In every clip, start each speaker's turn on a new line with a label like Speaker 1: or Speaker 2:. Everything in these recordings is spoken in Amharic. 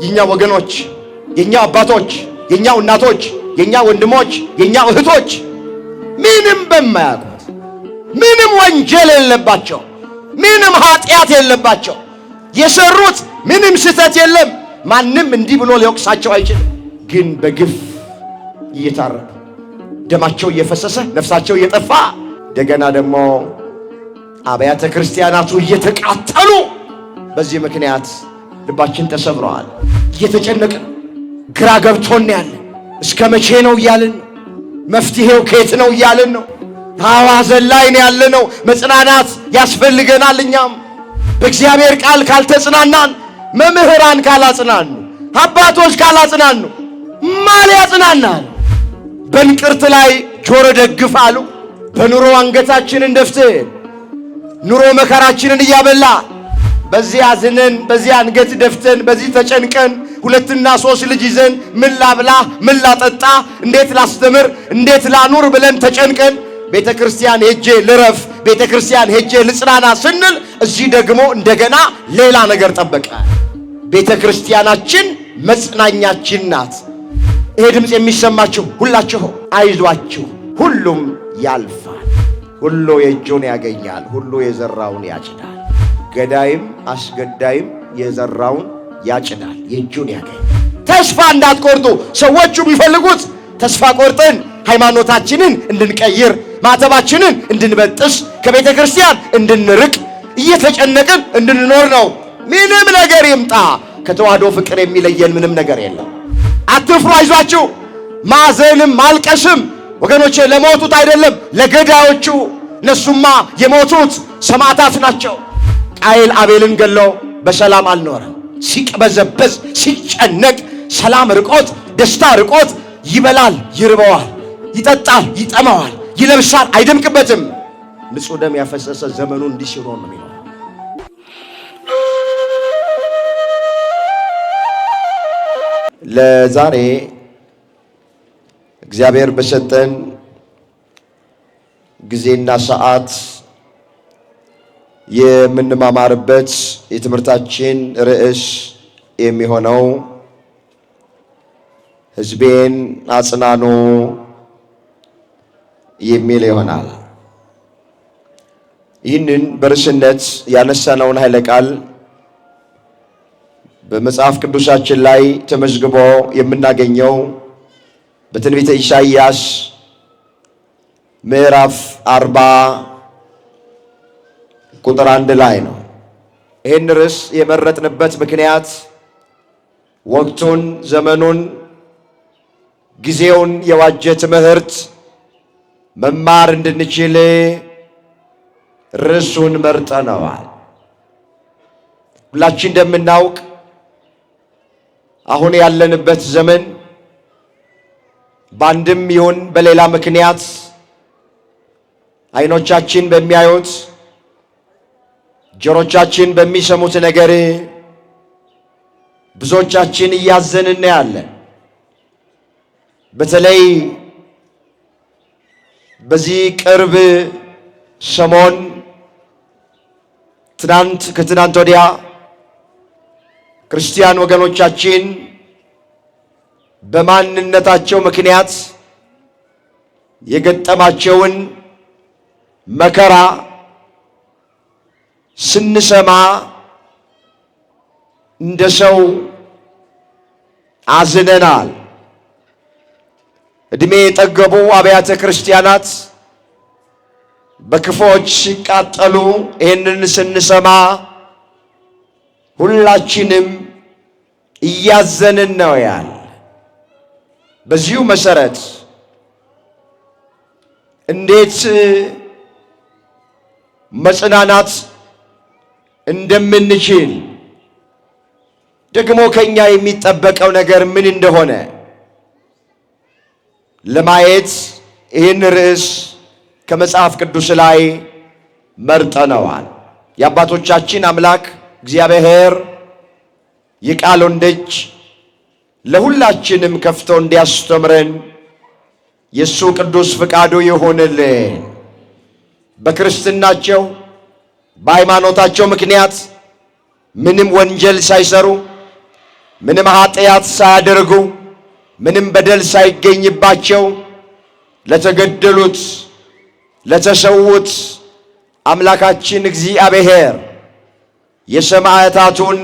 Speaker 1: የኛ ወገኖች፣ የኛ አባቶች፣ የኛ እናቶች፣ የኛ ወንድሞች፣ የኛ እህቶች ምንም በማያውቁት ምንም ወንጀል የለባቸው ምንም ኃጢአት የለባቸው የሰሩት ምንም ስህተት የለም። ማንም እንዲህ ብሎ ሊወቅሳቸው አይችልም። ግን በግፍ እየታረዱ ደማቸው እየፈሰሰ ነፍሳቸው እየጠፋ እንደገና ደግሞ አብያተ ክርስቲያናቱ እየተቃጠሉ በዚህ ምክንያት ልባችን ተሰብረዋል። እየተጨነቅን ግራ ገብቶን ያለን እስከ መቼ ነው እያልን ነው። መፍትሄው ከየት ነው እያልን ነው። ሐዘን ላይ ነው ያለነው። መጽናናት ያስፈልገናል። እኛም በእግዚአብሔር ቃል ካልተጽናናን፣ መምህራን ካላጽናኑ፣ አባቶች ካላጽናኑ ማን ያጽናናል? በእንቅርት ላይ ጆሮ ደግፍ አሉ። በኑሮ አንገታችንን ደፍተን ኑሮ መከራችንን እያበላ በዚህ አዝነን በዚህ አንገት ደፍተን በዚህ ተጨንቀን 2 እና 3 ልጅ ይዘን ምን ላብላ ምን ላጠጣ እንዴት ላስተምር እንዴት ላኑር ብለን ተጨንቀን ቤተክርስቲያን ሄጄ ልረፍ ቤተክርስቲያን ሄጄ ልጽናና ስንል እዚህ ደግሞ እንደገና ሌላ ነገር ጠበቀ። ቤተክርስቲያናችን መጽናኛችን ናት። ይሄ ድምጽ የሚሰማችሁ ሁላችሁ አይዟችሁ፣ ሁሉም ያልፋል። ሁሉ የእጁን ያገኛል፣ ሁሉ የዘራውን ያጭዳል። ገዳይም አስገዳይም የዘራውን ያጭዳል፣ የእጁን ያገኛል። ተስፋ እንዳትቆርጡ። ሰዎቹ ቢፈልጉት ተስፋ ቆርጠን ሃይማኖታችንን እንድንቀይር ማተባችንን እንድንበጥስ ከቤተ ክርስቲያን እንድንርቅ እየተጨነቅን እንድንኖር ነው። ምንም ነገር ይምጣ ከተዋህዶ ፍቅር የሚለየን ምንም ነገር የለም። አትፍሩ፣ አይዟችሁ። ማዘንም ማልቀስም ወገኖቼ ለሞቱት አይደለም ለገዳዮቹ። እነሱማ የሞቱት ሰማዕታት ናቸው። ቃየል አቤልን ገሎ በሰላም አልኖረም። ሲቅበዘበዝ ሲጨነቅ ሰላም ርቆት ደስታ ርቆት ይበላል ይርበዋል፣ ይጠጣል ይጠማዋል፣ ይለብሳል አይደምቅበትም። ንጹሕ ደም ያፈሰሰ ዘመኑ እንዲሽሮ ነው የሚለው። ለዛሬ እግዚአብሔር በሰጠን ጊዜና ሰዓት የምንማማርበት የትምህርታችን ርዕስ የሚሆነው ሕዝቤን አጽናኑ የሚል ይሆናል። ይህንን በርዕስነት ያነሳነውን ኃይለ ቃል በመጽሐፍ ቅዱሳችን ላይ ተመዝግቦ የምናገኘው በትንቢተ ኢሳይያስ ምዕራፍ 40 ቁጥር 1 ላይ ነው። ይህን ርዕስ የመረጥንበት ምክንያት ወቅቱን፣ ዘመኑን፣ ጊዜውን የዋጀ ትምህርት መማር እንድንችል ርዕሱን መርጠነዋል። ሁላችን እንደምናውቅ አሁን ያለንበት ዘመን በአንድም ይሁን በሌላ ምክንያት አይኖቻችን በሚያዩት ጆሮቻችን በሚሰሙት ነገር ብዙዎቻችን እያዘንን ያለን። በተለይ በዚህ ቅርብ ሰሞን ከትናንት ወዲያ ክርስቲያን ወገኖቻችን በማንነታቸው ምክንያት የገጠማቸውን መከራ ስንሰማ እንደ ሰው አዝነናል። እድሜ የጠገቡ አብያተ ክርስቲያናት በክፎች ሲቃጠሉ ይህንን ስንሰማ ሁላችንም እያዘንን ነው ያለ። በዚሁ መሰረት እንዴት መጽናናት እንደምንችል ደግሞ ከኛ የሚጠበቀው ነገር ምን እንደሆነ ለማየት ይህን ርዕስ ከመጽሐፍ ቅዱስ ላይ መርጠነዋል። የአባቶቻችን አምላክ እግዚአብሔር የቃሉን ደጅ ለሁላችንም ከፍቶ እንዲያስተምረን የእሱ ቅዱስ ፍቃዱ ይሁንልን። በክርስትናቸው በሃይማኖታቸው ምክንያት ምንም ወንጀል ሳይሰሩ ምንም ኃጢአት ሳያደርጉ ምንም በደል ሳይገኝባቸው ለተገደሉት ለተሰዉት አምላካችን እግዚአብሔር የሰማዕታቱን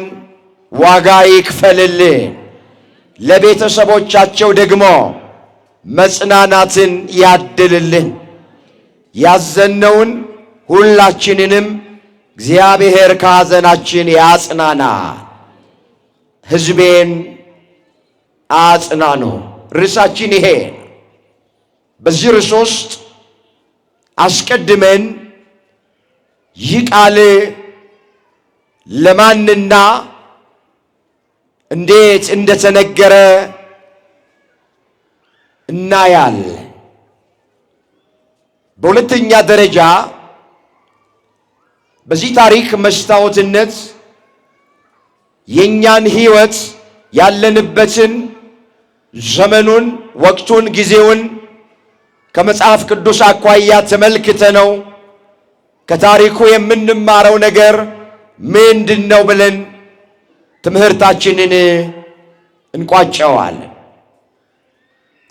Speaker 1: ዋጋ ይክፈልልን፣ ለቤተሰቦቻቸው ደግሞ መጽናናትን ያድልልን። ያዘነውን ሁላችንንም እግዚአብሔር ከሐዘናችን ያጽናና። ሕዝቤን አጽናኑ። ርዕሳችን ይሄ። በዚህ ርዕስ ውስጥ አስቀድመን ይህ ቃል ለማንና እንዴት እንደተነገረ እናያለን። በሁለተኛ ደረጃ በዚህ ታሪክ መስታወትነት የኛን ሕይወት ያለንበትን ዘመኑን፣ ወቅቱን፣ ጊዜውን ከመጽሐፍ ቅዱስ አኳያ ተመልክተነው ከታሪኩ የምንማረው ነገር ምንድነው ብለን ትምህርታችንን እንቋጨዋለን።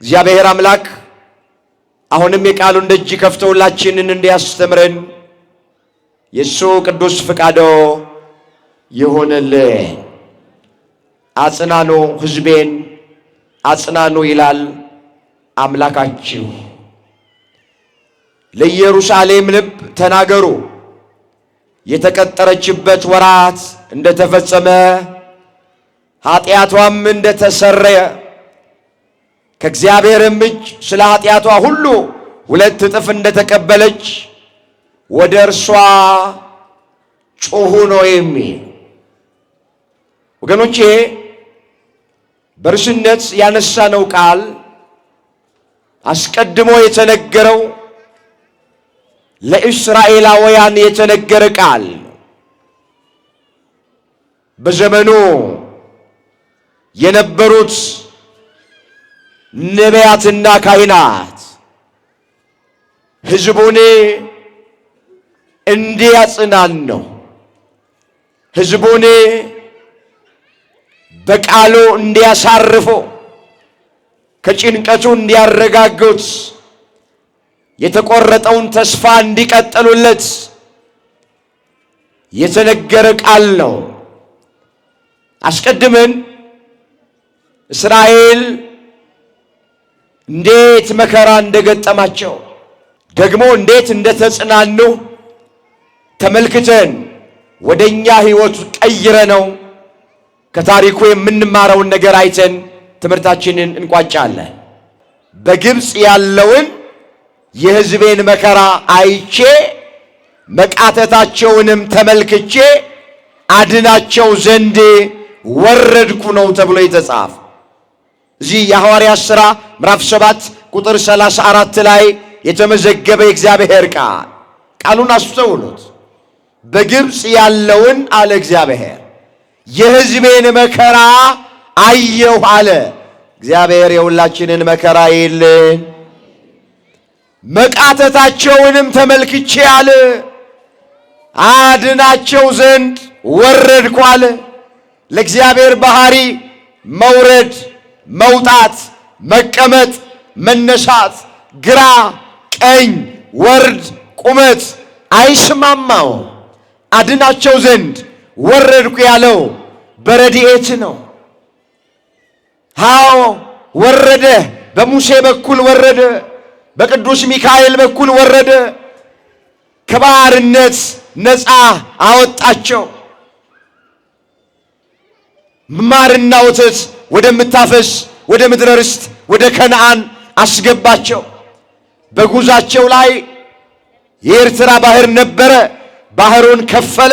Speaker 1: እግዚአብሔር አምላክ አሁንም የቃሉን ደጅ ከፍቶ ሁላችንን እንዲያስተምረን የእሱ ቅዱስ ፍቃዶ ይሁንልን። አጽናኑ ሕዝቤን አጽናኑ ይላል አምላካችሁ። ለኢየሩሳሌም ልብ ተናገሩ፣ የተቀጠረችበት ወራት እንደተፈጸመ ኃጢአቷም እንደተሰረየ ከእግዚአብሔርም እጅ ስለ ኃጢአቷ ሁሉ 2 እጥፍ እንደተቀበለች ወደ እርሷ ጮኹ ነው የሚል። ወገኖቼ በርዕስነት ያነሳነው ቃል አስቀድሞ የተነገረው ለእስራኤላውያን የተነገረ ቃል በዘመኑ የነበሩት ነቢያትና ካህናት ሕዝቡን እንዲያጽናኑ፣ ሕዝቡን በቃሉ እንዲያሳርፉ፣ ከጭንቀቱ እንዲያረጋጉት፣ የተቆረጠውን ተስፋ እንዲቀጥሉለት የተነገረ ቃል ነው። አስቀድመን እስራኤል እንዴት መከራ እንደገጠማቸው ደግሞ እንዴት እንደተጽናኑ ተመልክተን ወደኛ ሕይወት ቀይረነው ከታሪኩ የምንማረውን ነገር አይተን ትምህርታችንን እንቋጫለን። በግብፅ ያለውን የሕዝቤን መከራ አይቼ መቃተታቸውንም ተመልክቼ አድናቸው ዘንድ ወረድኩ ነው ተብሎ የተጻፈ። እዚህ የሐዋርያት ሥራ ምዕራፍ 7 ቁጥር 34 ላይ የተመዘገበ የእግዚአብሔር ቃሉን አስተውሉት። በግብፅ ያለውን አለ እግዚአብሔር የሕዝቤን መከራ አየሁ አለ። እግዚአብሔር የሁላችንን መከራ ይልን። መቃተታቸውንም ተመልክቼ አለ አድናቸው ዘንድ ወረድኩ አለ። ለእግዚአብሔር ባህሪ መውረድ፣ መውጣት፣ መቀመጥ፣ መነሳት፣ ግራ ቀኝ፣ ወርድ፣ ቁመት አይስማማው። አድናቸው ዘንድ ወረድኩ ያለው በረድኤት ነው። ሃው ወረደ። በሙሴ በኩል ወረደ፣ በቅዱስ ሚካኤል በኩል ወረደ። ከባርነት ነፃ አወጣቸው። ማርና ወተት ወደምታፈስ ወደ ምድረ ርስት ወደ ከነዓን አስገባቸው። በጉዛቸው ላይ የኤርትራ ባህር ነበረ። ባህሩን ከፈለ፣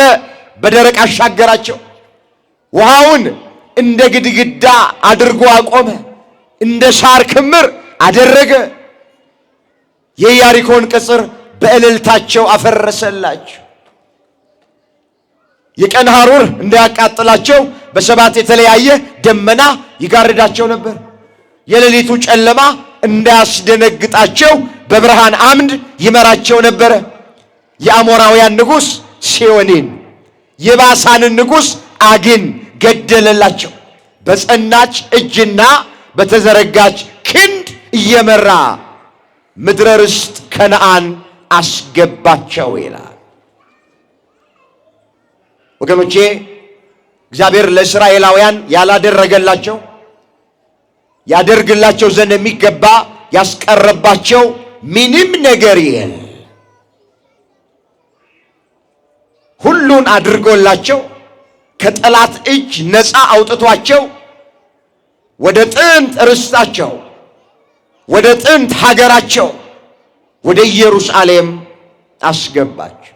Speaker 1: በደረቅ አሻገራቸው። ውሃውን እንደ ግድግዳ አድርጎ አቆመ፣ እንደ ሳር ክምር አደረገ። የኢያሪኮን ቅጽር በእልልታቸው አፈረሰላቸው። የቀን ሐሩር እንዳያቃጥላቸው በሰባት የተለያየ ደመና ይጋርዳቸው ነበር። የሌሊቱ ጨለማ እንዳያስደነግጣቸው በብርሃን አምድ ይመራቸው ነበረ። የአሞራውያን ንጉሥ ሴዎንን የባሳንን ንጉሥ አግን ገደለላቸው። በጸናች እጅና በተዘረጋች ክንድ እየመራ ምድረ ርስት ከነዓን አስገባቸው ይላል። ወገኖቼ እግዚአብሔር ለእስራኤላውያን ያላደረገላቸው ያደርግላቸው ዘንድ የሚገባ ያስቀረባቸው ምንም ነገር የለም። ሁሉን አድርጎላቸው ከጠላት እጅ ነፃ አውጥቷቸው ወደ ጥንት ርስታቸው ወደ ጥንት ሀገራቸው ወደ ኢየሩሳሌም አስገባቸው።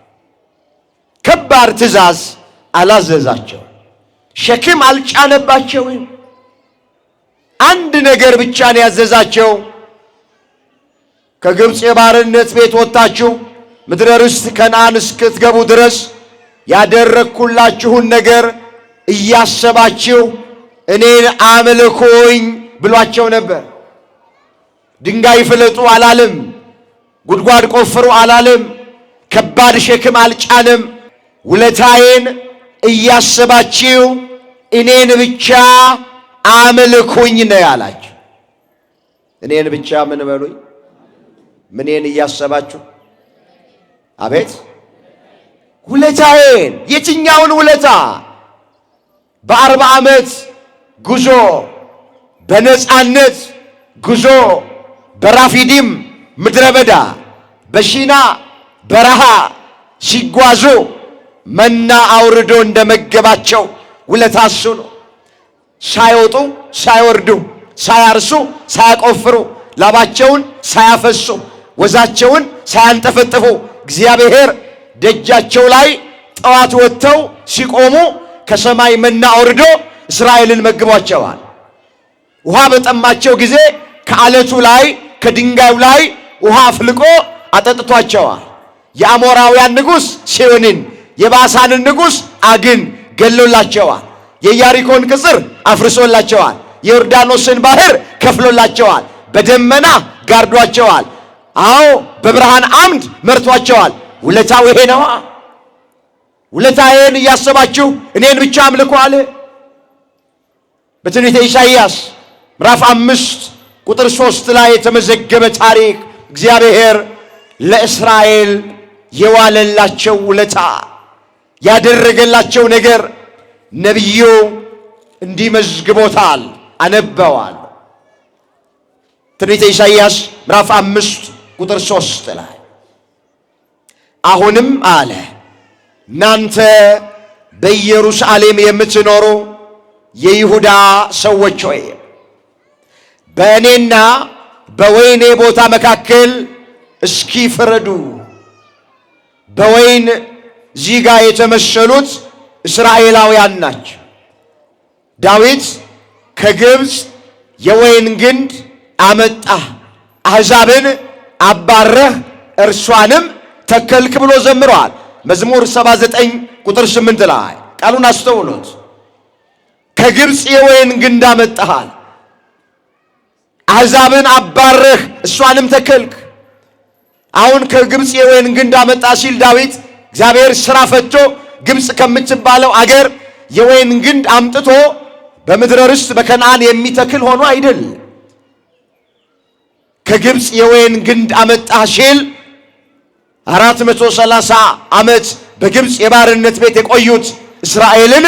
Speaker 1: ከባድ ትእዛዝ አላዘዛቸው፣ ሸክም አልጫነባቸውም። አንድ ነገር ብቻ ነው ያዘዛቸው። ከግብፅ የባርነት ቤት ወጥታችሁ ምድረ ርስት ከነዓን እስክትገቡ ድረስ ያደረግኩላችሁን ነገር እያሰባችሁ እኔን አምልኩኝ ብሏቸው ነበር። ድንጋይ ፍለጡ አላለም። ጉድጓድ ቆፍሩ አላለም። ከባድ ሸክም አልጫንም። ውለታዬን እያሰባችሁ እኔን ብቻ አምልኩኝ ነው ያላችሁ። እኔን ብቻ ምን በሉኝ? ምንን እያሰባችሁ? አቤት ውለታዬን። የትኛውን ውለታ? በ40 ዓመት ጉዞ በነፃነት ጉዞ በራፊዲም ምድረ በዳ በሺና በረሃ ሲጓዙ መና አውርዶ እንደመገባቸው ውለታ እሱ ነው። ሳይወጡ ሳይወርዱ ሳያርሱ ሳያቆፍሩ ላባቸውን ሳያፈሱ ወዛቸውን ሳያንጠፈጥፉ እግዚአብሔር ደጃቸው ላይ ጠዋት ወጥተው ሲቆሙ ከሰማይ መና አውርዶ እስራኤልን መግቧቸዋል። ውሃ በጠማቸው ጊዜ ከዓለቱ ላይ ከድንጋዩ ላይ ውሃ አፍልቆ አጠጥቷቸዋል። የአሞራውያን ንጉሥ ሴዎንን የባሳንን ንጉሥ ዐግን ገሎላቸዋል። የኢያሪኮን ቅጽር አፍርሶላቸዋል። የዮርዳኖስን ባህር ከፍሎላቸዋል። በደመና ጋርዷቸዋል። አዎ በብርሃን አምድ መርቷቸዋል። ውለታው ይሄ ነዋ። ውለታዬን እያሰባችሁ እኔን ብቻ አምልኩ አለ። በትንቢተ ኢሳይያስ ምዕራፍ 5 ቁጥር 3 ላይ የተመዘገበ ታሪክ እግዚአብሔር ለእስራኤል የዋለላቸው ውለታ ያደረገላቸው ነገር ነቢዩ እንዲመዝግቦታል። አነበዋል። ትንቢተ ኢሳይያስ ምዕራፍ 5 ቁጥር 3 ላይ አሁንም አለ እናንተ በኢየሩሳሌም የምትኖሩ የይሁዳ ሰዎች ሆይ በእኔና በወይኔ ቦታ መካከል እስኪ ፍረዱ። በወይን እዚህ ጋር የተመሰሉት እስራኤላውያን ናቸው። ዳዊት ከግብፅ የወይን ግንድ አመጣ፣ አሕዛብን አባረህ እርሷንም ተከልክ ብሎ ዘምረዋል። መዝሙር 79 ቁጥር 8 ላይ ቃሉን አስተውሎት። ከግብፅ የወይን ግንድ አመጣሃል፣ አሕዛብን አባረህ እሷንም ተከልክ። አሁን ከግብፅ የወይን ግንድ አመጣ ሲል ዳዊት እግዚአብሔር ሥራ ፈቶ ግብፅ ከምትባለው አገር የወይን ግንድ አምጥቶ በምድረ ርስት በከነዓን የሚተክል ሆኖ አይደል። ከግብፅ የወይን ግንድ አመጣ ሲል 430 ዓመት በግብፅ የባርነት ቤት የቆዩት እስራኤልን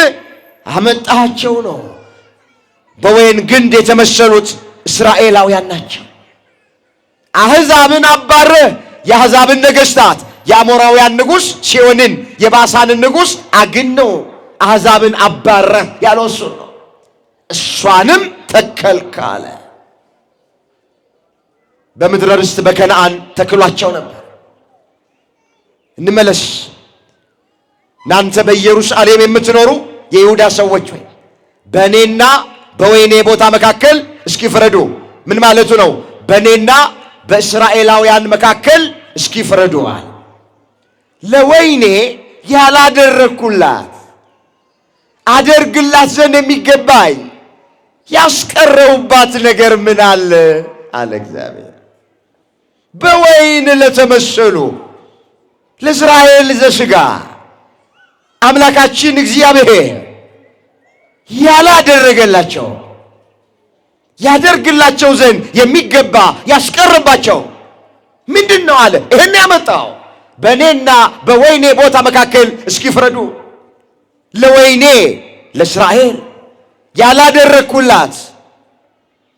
Speaker 1: አመጣቸው ነው። በወይን ግንድ የተመሰሉት እስራኤላውያን ናቸው። አሕዛብን አባረህ የአሕዛብን ነገሥታት የአሞራውያን ንጉሥ ሴዎንን የባሳንን ንጉሥ ዐግን ነው አሕዛብን አባረህ ያለው እሱ ነው። እሷንም ተከልክ አለ። በምድረ ርስት በከነዓን ተክሏቸው ነበር። እንመለስ። እናንተ በኢየሩሳሌም የምትኖሩ የይሁዳ ሰዎች ሆይ በእኔና በወይኔ ቦታ መካከል እስኪ ፍረዱ። ምን ማለቱ ነው? በእኔና በእስራኤላውያን መካከል እስኪ ፍረዱዋል። ለወይኔ ያላደረግኩላት አደርግላት ዘንድ የሚገባኝ ያስቀረውባት ነገር ምን አለ አለ እግዚአብሔር። በወይን ለተመሰሉ ለእስራኤል ዘሥጋ አምላካችን እግዚአብሔር ያላደረገላቸው ያደርግላቸው ዘንድ የሚገባ ያስቀርባቸው ምንድን ነው አለ። ይህን ያመጣው በእኔና በወይኔ ቦታ መካከል እስኪፍረዱ። ለወይኔ ለእስራኤል ያላደረግኩላት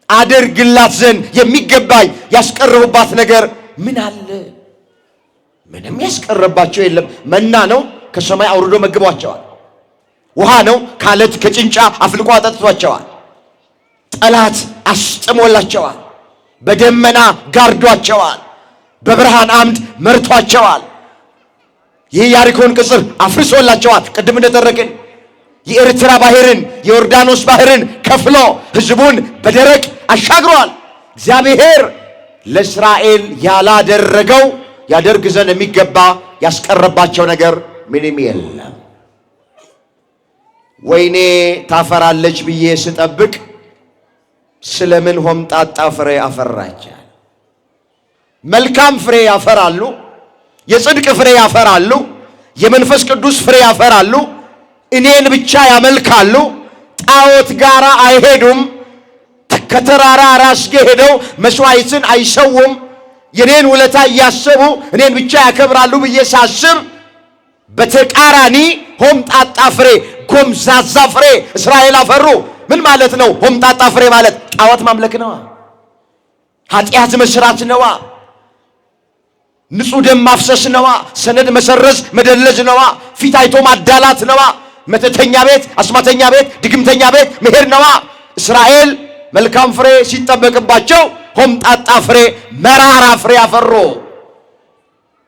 Speaker 1: አደርግላት ዘንድ የሚገባኝ ያስቀርቡባት ነገር ምን አለ? ምንም ያስቀረባቸው የለም። መና ነው፣ ከሰማይ አውርዶ መግቧቸዋል። ውሃ ነው፣ ከአለት ከጭንጫ አፍልቆ አጠጥቷቸዋል። ጠላት አስጥሞላቸዋል። በደመና ጋርዷቸዋል። በብርሃን አምድ መርቷቸዋል። ይህ ያሪኮን ቅጽር አፍርሶላቸዋል። ቅድም እንደተረክን የኤርትራ ባህርን የዮርዳኖስ ባህርን ከፍሎ ሕዝቡን በደረቅ አሻግሯል። እግዚአብሔር ለእስራኤል ያላደረገው ያደርግ ዘንድ የሚገባ ያስቀረባቸው ነገር ምንም የለም። ወይኔ ታፈራለች ብዬ ስጠብቅ ስለምን ሆምጣጣ ፍሬ አፈራች? መልካም ፍሬ ያፈራሉ፣ የጽድቅ ፍሬ ያፈራሉ፣ የመንፈስ ቅዱስ ፍሬ ያፈራሉ። እኔን ብቻ ያመልካሉ፣ ጣዖት ጋር አይሄዱም። ከተራራ ራስጌ ሄደው መስዋዕትን አይሰውም። የኔን ውለታ እያሰቡ እኔን ብቻ ያከብራሉ ብዬ ሳስብ በተቃራኒ ሆምጣጣ ፍሬ፣ ጎምዛዛ ፍሬ እስራኤል አፈሩ። ምን ማለት ነው? ሆምጣጣ ፍሬ ማለት ጣዖት ማምለክ ነዋ፣ ኃጢአት መስራት ነዋ፣ ንጹሕ ደም ማፍሰስ ነዋ፣ ሰነድ መሰረዝ መደለዝ ነዋ፣ ፊት አይቶ ማዳላት ነዋ፣ መተተኛ ቤት፣ አስማተኛ ቤት፣ ድግምተኛ ቤት መሄድ ነዋ። እስራኤል መልካም ፍሬ ሲጠበቅባቸው ሆምጣጣ ፍሬ፣ መራራ ፍሬ አፈሩ።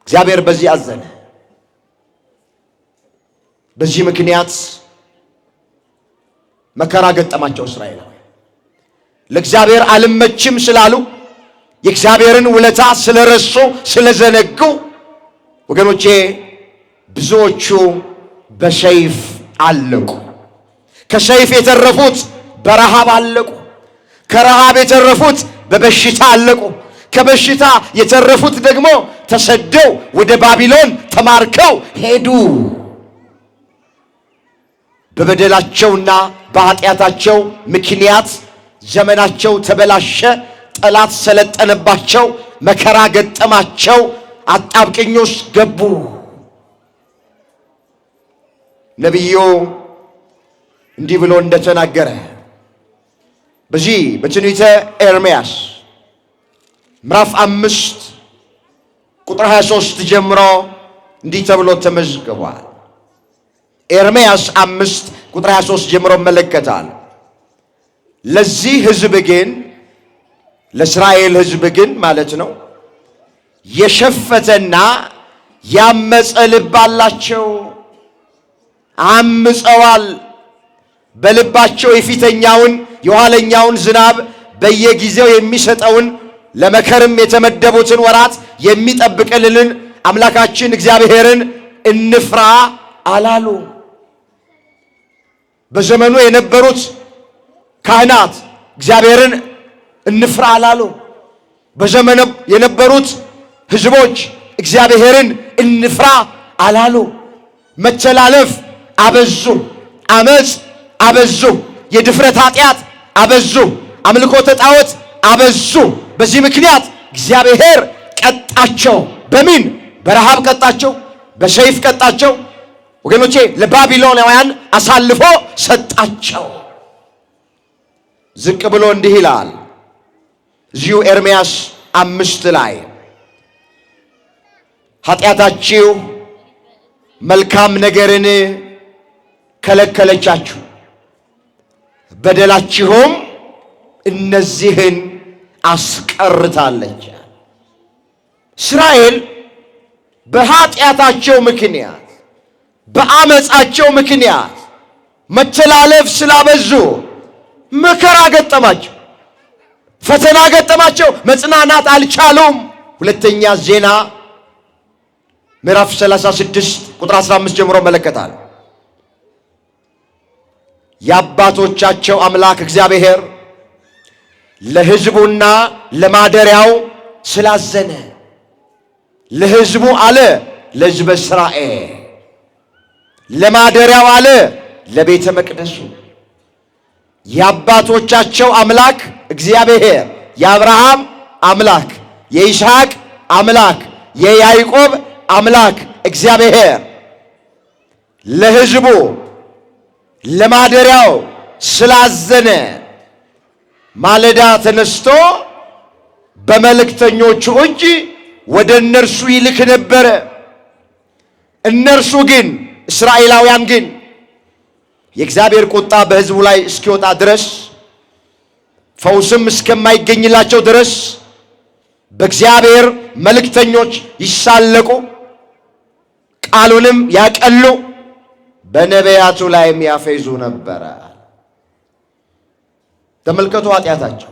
Speaker 1: እግዚአብሔር በዚህ አዘነ። በዚህ ምክንያት መከራ ገጠማቸው እስራኤላውያን። ለእግዚአብሔር አልመችም ስላሉ፣ የእግዚአብሔርን ውለታ ስለረሱ ስለዘነጉ፣ ወገኖቼ ብዙዎቹ በሰይፍ አለቁ። ከሰይፍ የተረፉት በረሃብ አለቁ። ከረሃብ የተረፉት በበሽታ አለቁ። ከበሽታ የተረፉት ደግሞ ተሰደው ወደ ባቢሎን ተማርከው ሄዱ። በበደላቸውና በኃጢአታቸው ምክንያት ዘመናቸው ተበላሸ። ጠላት ሰለጠነባቸው። መከራ ገጠማቸው። አጣብቅኝ ውስጥ ገቡ። ነቢዩ እንዲህ ብሎ እንደተናገረ በዚህ በትንቢተ ኤርምያስ ምዕራፍ 5 ቁጥር 23 ጀምሮ እንዲህ ተብሎ ተመዝግቧል። ኤርምያስ 5 ቁጥር 23 ጀምሮ መለከታል። ለዚህ ሕዝብ ግን ለእስራኤል ሕዝብ ግን ማለት ነው የሸፈተና ያመፀ ልብ አላቸው። አምፀዋል። በልባቸው የፊተኛውን የኋለኛውን ዝናብ በየጊዜው የሚሰጠውን ለመከርም የተመደቡትን ወራት የሚጠብቅልን አምላካችን እግዚአብሔርን እንፍራ አላሉ። በዘመኑ የነበሩት ካህናት እግዚአብሔርን እንፍራ አላሉ። በዘመኑ የነበሩት ሕዝቦች እግዚአብሔርን እንፍራ አላሉ። መተላለፍ አበዙ፣ አመፅ አበዙ፣ የድፍረት ኃጢአት አበዙ፣ አምልኮተ ጣዖት አበዙ። በዚህ ምክንያት እግዚአብሔር ቀጣቸው። በምን? በረሃብ ቀጣቸው፣ በሰይፍ ቀጣቸው። ወገኖቼ ለባቢሎናውያን አሳልፎ ሰጣቸው። ዝቅ ብሎ እንዲህ ይላል እዚሁ ኤርምያስ 5 ላይ ኃጢአታችሁ መልካም ነገርን ከለከለቻችሁ፣ በደላችሁም እነዚህን አስቀርታለች። እስራኤል በኃጢአታቸው ምክንያት በአመፃቸው ምክንያት መተላለፍ ስላበዙ መከራ ገጠማቸው፣ ፈተና ገጠማቸው፣ መጽናናት አልቻሉም። ሁለተኛ ዜና ምዕራፍ 36 ቁጥር 15 ጀምሮ መለከታል። የአባቶቻቸው አምላክ እግዚአብሔር ለሕዝቡና ለማደሪያው ስላዘነ ለሕዝቡ አለ ለሕዝበ እስራኤል፣ ለማደሪያው አለ ለቤተ መቅደሱ፣ የአባቶቻቸው አምላክ እግዚአብሔር የአብርሃም አምላክ የይስሐቅ አምላክ የያዕቆብ አምላክ እግዚአብሔር ለሕዝቡ ለማደሪያው ስላዘነ ማለዳ ተነስቶ በመልእክተኞቹ እጅ ወደ እነርሱ ይልክ ነበረ። እነርሱ ግን እስራኤላውያን ግን የእግዚአብሔር ቁጣ በሕዝቡ ላይ እስኪወጣ ድረስ ፈውስም እስከማይገኝላቸው ድረስ በእግዚአብሔር መልእክተኞች ይሳለቁ፣ ቃሉንም ያቀሉ፣ በነቢያቱ ላይም ያፌዙ ነበረ። ተመልከቱ ኃጢአታቸው።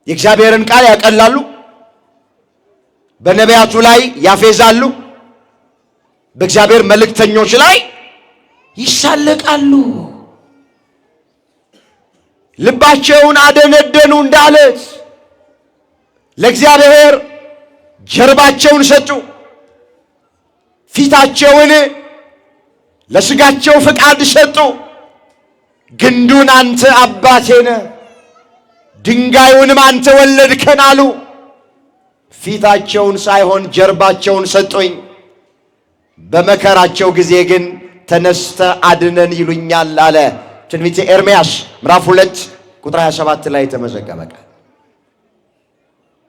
Speaker 1: የእግዚአብሔርን ቃል ያቀላሉ፣ በነቢያቱ ላይ ያፌዛሉ፣ በእግዚአብሔር መልእክተኞች ላይ ይሳለቃሉ። ልባቸውን አደነደኑ እንዳለት፣ ለእግዚአብሔር ጀርባቸውን ሰጡ። ፊታቸውን ለሥጋቸው ፈቃድ ሰጡ። ግንዱን አንተ አባቴ ነህ፣ ድንጋዩንም አንተ ወለድከን አሉ። ፊታቸውን ሳይሆን ጀርባቸውን ሰጡኝ። በመከራቸው ጊዜ ግን ተነስተ አድነን ይሉኛል አለ። ትንቢተ ኤርምያስ ምዕራፍ 2 ቁጥር 27 ላይ ተመዘገበ ቃል።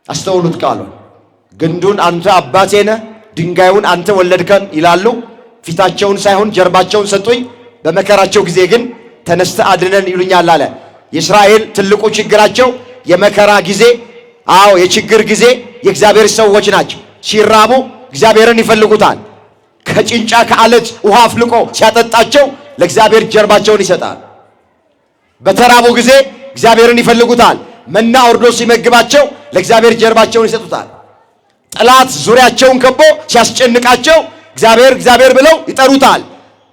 Speaker 1: አስተውሉት ቃሉን። ግንዱን አንተ አባቴ ነህ፣ ድንጋዩን አንተ ወለድከን ይላሉ። ፊታቸውን ሳይሆን ጀርባቸውን ሰጡኝ። በመከራቸው ጊዜ ግን ተነስተ አድነን ይሉኛል አለ። የእስራኤል ትልቁ ችግራቸው የመከራ ጊዜ፣ የችግር ጊዜ የእግዚአብሔር ሰዎች ናቸው። ሲራቡ እግዚአብሔርን ይፈልጉታል። ከጭንጫ ከአለት ውሃ አፍልቆ ሲያጠጣቸው ለእግዚአብሔር ጀርባቸውን ይሰጣል። በተራቡ ጊዜ እግዚአብሔርን ይፈልጉታል። መና ወርዶ ሲመግባቸው ለእግዚአብሔር ጀርባቸውን ይሰጡታል። ጠላት ዙሪያቸውን ከቦ ሲያስጨንቃቸው እግዚአብሔር እግዚአብሔር ብለው ይጠሩታል።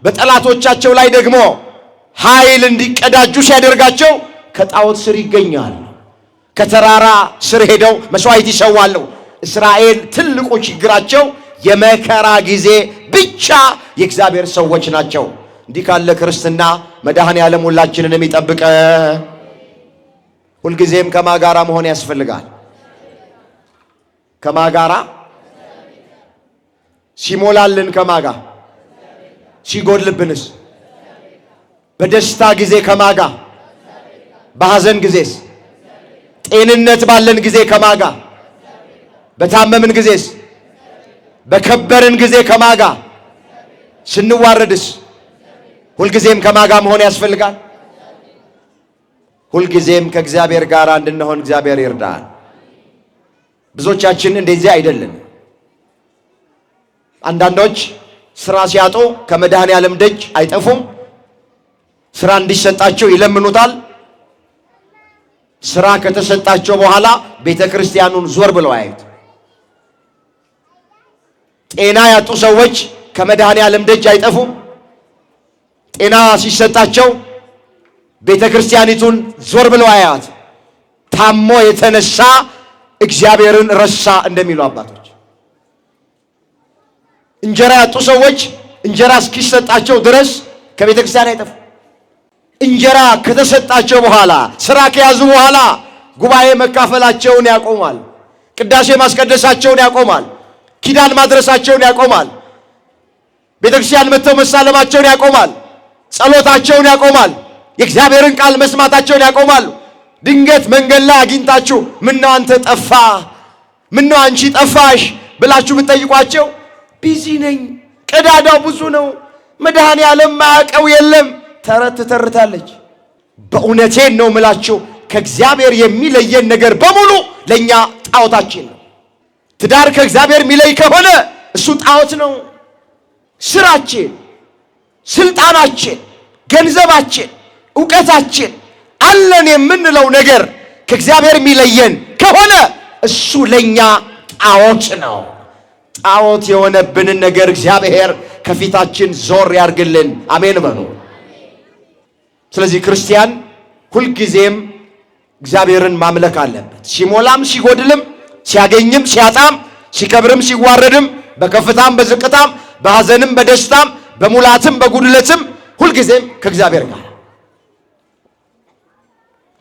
Speaker 1: በጠላቶቻቸው ላይ ደግሞ ኃይል እንዲቀዳጁ ሲያደርጋቸው ከጣዖት ስር ይገኛሉ። ከተራራ ስር ሄደው መስዋዕት ይሰዋሉ። እስራኤል ትልቁ ችግራቸው የመከራ ጊዜ ብቻ የእግዚአብሔር ሰዎች ናቸው። እንዲህ ካለ ክርስትና መድኃኔ ዓለም ሁላችንን የሚጠብቀ ሁልጊዜም ከማጋራ መሆን ያስፈልጋል። ከማጋራ ሲሞላልን፣ ከማጋ ሲጎድልብንስ፣ በደስታ ጊዜ ከማጋ፣ በሐዘን ጊዜስ፣ ጤንነት ባለን ጊዜ ከማጋ፣ በታመምን ጊዜስ፣ በከበርን ጊዜ ከማጋ፣ ስንዋረድስ፣ ሁልጊዜም ከማጋ መሆን ያስፈልጋል። ሁልጊዜም ከእግዚአብሔር ጋር እንድንሆን እግዚአብሔር ይርዳል። ብዙዎቻችን እንደዚህ አይደለም። አንዳንዶች ስራ ሲያጡ ከመድኃኔ ዓለም ደጅ አይጠፉም። ስራ እንዲሰጣቸው ይለምኑታል። ስራ ከተሰጣቸው በኋላ ቤተ ክርስቲያኑን ዞር ብለው አያዩት። ጤና ያጡ ሰዎች ከመድኃኔ ዓለም ደጅ አይጠፉም። ጤና ሲሰጣቸው ቤተ ክርስቲያኒቱን ዞር ብለው አያት። ታሞ የተነሳ እግዚአብሔርን ረሳ እንደሚሉ አባቶች። እንጀራ ያጡ ሰዎች እንጀራ እስኪሰጣቸው ድረስ ከቤተ ክርስቲያን አይጠፉም። እንጀራ ከተሰጣቸው በኋላ ስራ ከያዙ በኋላ ጉባኤ መካፈላቸውን ያቆማል። ቅዳሴ ማስቀደሳቸውን ያቆማል። ኪዳን ማድረሳቸውን ያቆማል። ቤተ ክርስቲያን መጥተው መሳለማቸውን ያቆማል። ጸሎታቸውን ያቆማል። የእግዚአብሔርን ቃል መስማታቸውን ያቆማሉ። ድንገት መንገድ ላይ አግኝታችሁ ምነው አንተ ጠፋ፣ ምነው አንቺ ጠፋሽ ብላችሁ ብትጠይቋቸው ቢዚ ነኝ፣ ቀዳዳው ብዙ ነው፣ መድኃኔ ዓለም ማያውቀው የለም ተረት ትተርታለች። በእውነቴን ነው ምላችሁ፣ ከእግዚአብሔር የሚለየን ነገር በሙሉ ለኛ ጣዖታችን ነው። ትዳር ከእግዚአብሔር የሚለይ ከሆነ እሱ ጣዖት ነው። ስራችን፣ ስልጣናችን፣ ገንዘባችን፣ ዕውቀታችን አለን የምንለው ነገር ከእግዚአብሔር የሚለየን ከሆነ እሱ ለኛ ጣዖት ነው። ጣዖት የሆነብንን ነገር እግዚአብሔር ከፊታችን ዞር ያርግልን። አሜን በሉ። ስለዚህ ክርስቲያን ሁልጊዜም እግዚአብሔርን ማምለክ አለበት። ሲሞላም ሲጎድልም፣ ሲያገኝም ሲያጣም፣ ሲከብርም ሲዋረድም፣ በከፍታም በዝቅታም፣ በሐዘንም በደስታም፣ በሙላትም በጉድለትም ሁልጊዜም ከእግዚአብሔር ጋር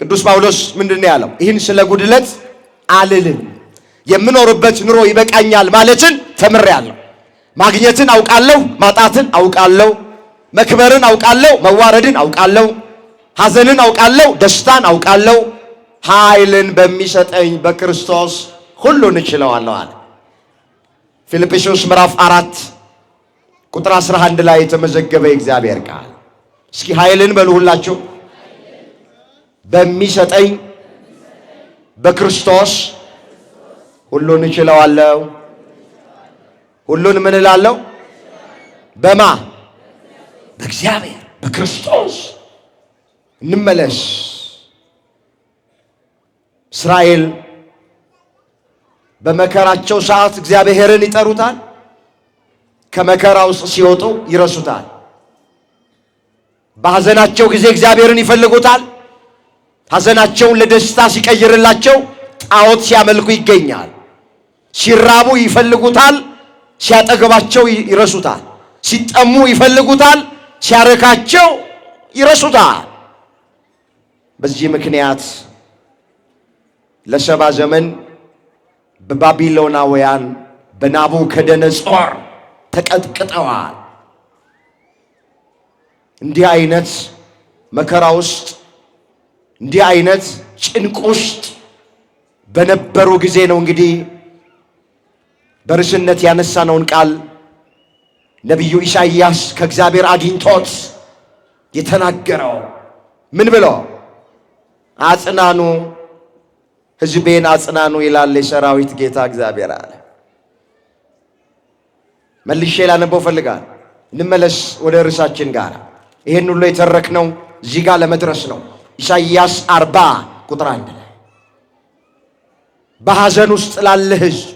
Speaker 1: ቅዱስ ጳውሎስ ምንድነው ያለው? ይህን ስለ ጉድለት አልልም፣ የምኖርበት ኑሮ ይበቃኛል ማለትን ተምሬያለሁ። ማግኘትን አውቃለሁ፣ ማጣትን አውቃለሁ፣ መክበርን አውቃለሁ፣ መዋረድን አውቃለሁ፣ ሐዘንን አውቃለሁ፣ ደስታን አውቃለሁ። ኃይልን በሚሰጠኝ በክርስቶስ ሁሉን እችለዋለሁ አለ። ፊልጵስዩስ ምዕራፍ 4 ቁጥር 11 ላይ የተመዘገበ የእግዚአብሔር ቃል። እስኪ ኃይልን በሉ ሁላችሁ። በሚሰጠኝ በክርስቶስ ሁሉን እችለዋለሁ። ሁሉን ምን እላለሁ? በማ በእግዚአብሔር በክርስቶስ። እንመለስ። እስራኤል በመከራቸው ሰዓት እግዚአብሔርን ይጠሩታል። ከመከራ ውስጥ ሲወጡ ይረሱታል። በሐዘናቸው ጊዜ እግዚአብሔርን ይፈልጉታል። ሐዘናቸውን ለደስታ ሲቀይርላቸው ጣዖት ሲያመልኩ ይገኛል። ሲራቡ ይፈልጉታል፣ ሲያጠገባቸው ይረሱታል። ሲጠሙ ይፈልጉታል፣ ሲያረካቸው ይረሱታል። በዚህ ምክንያት ለ70 ዘመን በባቢሎናውያን በናቡከደነጾር ተቀጥቅጠዋል። እንዲህ አይነት መከራ ውስጥ እንዲህ አይነት ጭንቅ ውስጥ በነበሩ ጊዜ ነው እንግዲህ በርዕስነት ያነሳነውን ቃል ነቢዩ ኢሳይያስ ከእግዚአብሔር አግኝቶት የተናገረው ምን ብሎ? አጽናኑ፣ ሕዝቤን አጽናኑ ይላል የሰራዊት ጌታ እግዚአብሔር አለ። መልሼ ላነበው ፈልጋለሁ። እንመለስ ወደ ርዕሳችን ጋር። ይሄን ሁሉ የተረክነው እዚህ ጋር ለመድረስ ነው። ኢሳይያስ 40 ቁጥር 1 ላይ በሐዘን ውስጥ ላለ ሕዝብ፣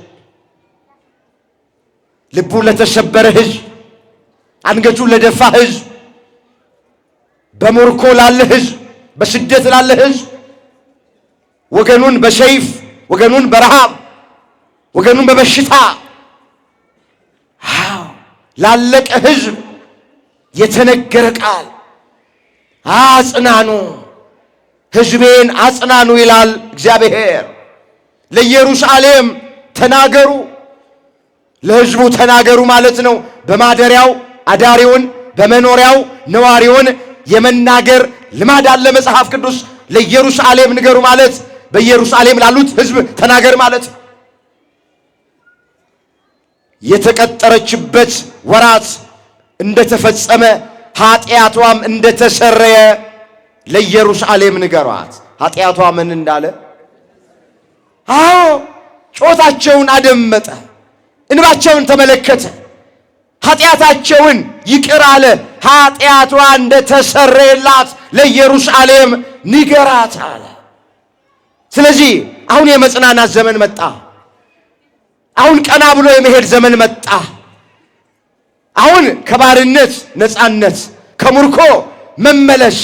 Speaker 1: ልቡ ለተሰበረ ሕዝብ፣ አንገቱ ለደፋ ሕዝብ፣ በሞርኮ ላለ ሕዝብ፣ በስደት ላለ ሕዝብ፣ ወገኑን በሰይፍ ወገኑን በረሃብ ወገኑን በበሽታ ላለቀ ሕዝብ የተነገረ ቃል አጽናኑ፣ ሕዝቤን አጽናኑ ይላል እግዚአብሔር። ለኢየሩሳሌም ተናገሩ፣ ለሕዝቡ ተናገሩ ማለት ነው። በማደሪያው አዳሪውን በመኖሪያው ነዋሪውን የመናገር ልማድ አለ መጽሐፍ ቅዱስ። ለኢየሩሳሌም ንገሩ ማለት በኢየሩሳሌም ላሉት ሕዝብ ተናገር ማለት ነው። የተቀጠረችበት ወራት እንደተፈጸመ ኃጢአቷም እንደተሰረየ ለኢየሩሳሌም ንገሯት። ኃጢአቷ ምን እንዳለ? አዎ ጮታቸውን አደመጠ፣ እንባቸውን ተመለከተ፣ ኃጢአታቸውን ይቅር አለ። ኃጢአቷ እንደተሰረየላት ለኢየሩሳሌም ንገራት አለ። ስለዚህ አሁን የመጽናናት ዘመን መጣ። አሁን ቀና ብሎ የመሄድ ዘመን መጣ። አሁን ከባርነት ነፃነት፣ ከምርኮ መመለስ፣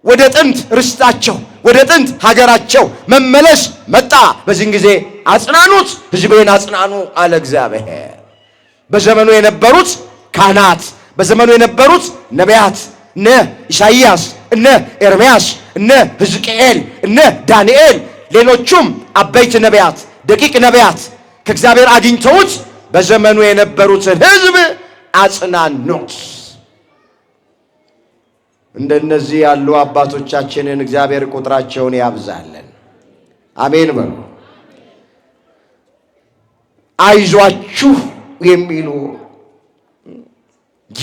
Speaker 1: ወደ ጥንት ርስታቸው ወደ ጥንት ሀገራቸው መመለስ መጣ። በዚህን ጊዜ አጽናኑት፣ ሕዝቤን አጽናኑ አለ እግዚአብሔር። በዘመኑ የነበሩት ካህናት፣ በዘመኑ የነበሩት ነቢያት እነ ኢሳይያስ፣ እነ ኤርምያስ፣ እነ ሕዝቅኤል፣ እነ ዳንኤል፣ ሌሎቹም አበይት ነቢያት፣ ደቂቅ ነቢያት ከእግዚአብሔር አግኝተውት በዘመኑ የነበሩትን ሕዝብ አጽናኑት። እንደነዚህ ያሉ አባቶቻችንን እግዚአብሔር ቁጥራቸውን ያብዛለን። አሜን በሉ። አይዟችሁ የሚሉ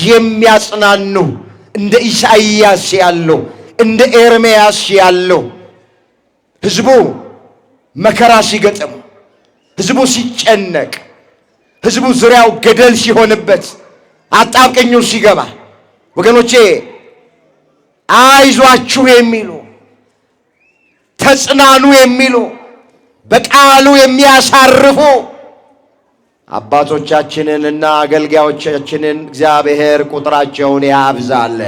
Speaker 1: የሚያጽናኑ እንደ ኢሳይያስ ያለው እንደ ኤርምያስ ያለው ሕዝቡ መከራ ሲገጥም፣ ሕዝቡ ሲጨነቅ፣ ሕዝቡ ዙሪያው ገደል ሲሆንበት፣ አጣብቀኙ ሲገባ ወገኖቼ አይዟችሁ የሚሉ ተጽናኑ የሚሉ በቃሉ የሚያሳርፉ አባቶቻችንንና አገልጋዮቻችንን እግዚአብሔር ቁጥራቸውን ያብዛል።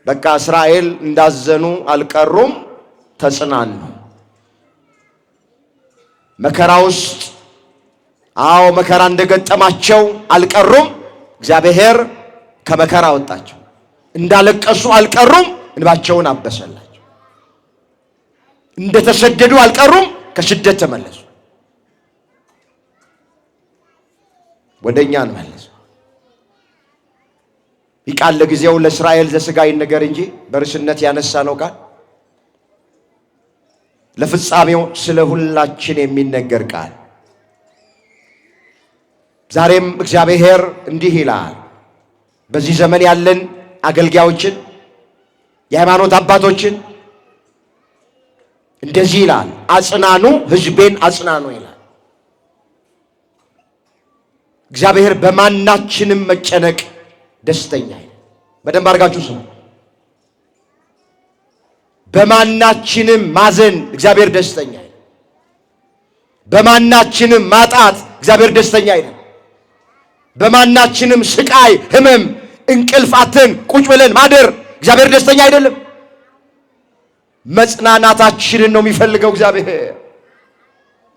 Speaker 1: በቃ እስራኤል እንዳዘኑ አልቀሩም፣ ተጽናኑ። መከራ ውስጥ መከራ እንደገጠማቸው አልቀሩም፣ እግዚአብሔር ከመከራ ወጣቸው። እንዳለቀሱ አልቀሩም፣ እንባቸውን አበሰላቸው። እንደተሰደዱ አልቀሩም፣ ከስደት ተመለሱ። ወደኛ እንመለሱ። ይህ ቃል ለጊዜው ለእስራኤል ዘሥጋ ይነገር እንጂ በርስነት ያነሳ ነው ቃል ለፍጻሜው ስለ ሁላችን የሚነገር ቃል። ዛሬም እግዚአብሔር እንዲህ ይላል። በዚህ ዘመን ያለን አገልጋዮችን፣ የሃይማኖት አባቶችን እንደዚህ ይላል፣ አጽናኑ፣ ሕዝቤን አጽናኑ ይላል። እግዚአብሔር በማናችንም መጨነቅ ደስተኛ አይደለም። በደንብ አድርጋችሁ ስሙ። በማናችንም ማዘን እግዚአብሔር ደስተኛ አይደለም። በማናችንም ማጣት እግዚአብሔር ደስተኛ አይደለም። በማናችንም ስቃይ፣ ህመም፣ እንቅልፍ አጥተን ቁጭ ብለን ማደር እግዚአብሔር ደስተኛ አይደለም። መጽናናታችንን ነው የሚፈልገው እግዚአብሔር።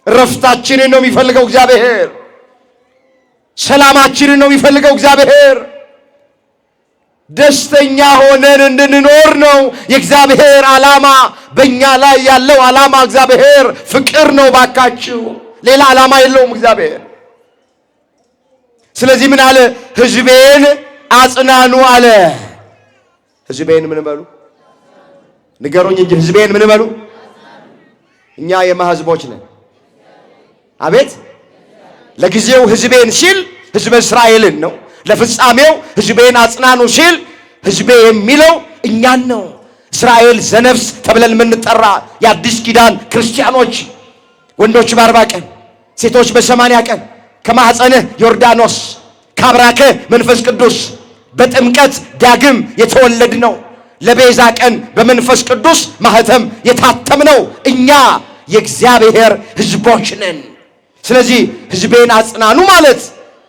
Speaker 1: እረፍታችንን ነው የሚፈልገው እግዚአብሔር። ሰላማችንን ነው የሚፈልገው እግዚአብሔር። ደስተኛ ሆነን እንድንኖር ነው የእግዚአብሔር ዓላማ። በእኛ ላይ ያለው ዓላማ እግዚአብሔር ፍቅር ነው። ባካችሁ ሌላ ዓላማ የለውም እግዚአብሔር። ስለዚህ ምን አለ? ሕዝቤን አጽናኑ አለ። ሕዝቤን ምን በሉ ንገሩኝ እንጂ ሕዝቤን ምን በሉ? እኛ የማህዝቦች ነን። አቤት! ለጊዜው ሕዝቤን ሲል ሕዝበ እስራኤልን ነው። ለፍጻሜው ሕዝቤን አጽናኑ ሲል ሕዝቤ የሚለው እኛን ነው። እስራኤል ዘነፍስ ተብለን የምንጠራ የአዲስ ኪዳን ክርስቲያኖች ወንዶች በ40 ቀን ሴቶች በ80 ቀን ከማኅፀንህ ዮርዳኖስ ካብራክህ መንፈስ ቅዱስ በጥምቀት ዳግም የተወለድ ነው። ለቤዛ ቀን በመንፈስ ቅዱስ ማህተም የታተምነው እኛ የእግዚአብሔር ሕዝቦች ነን። ስለዚህ ሕዝቤን አጽናኑ ማለት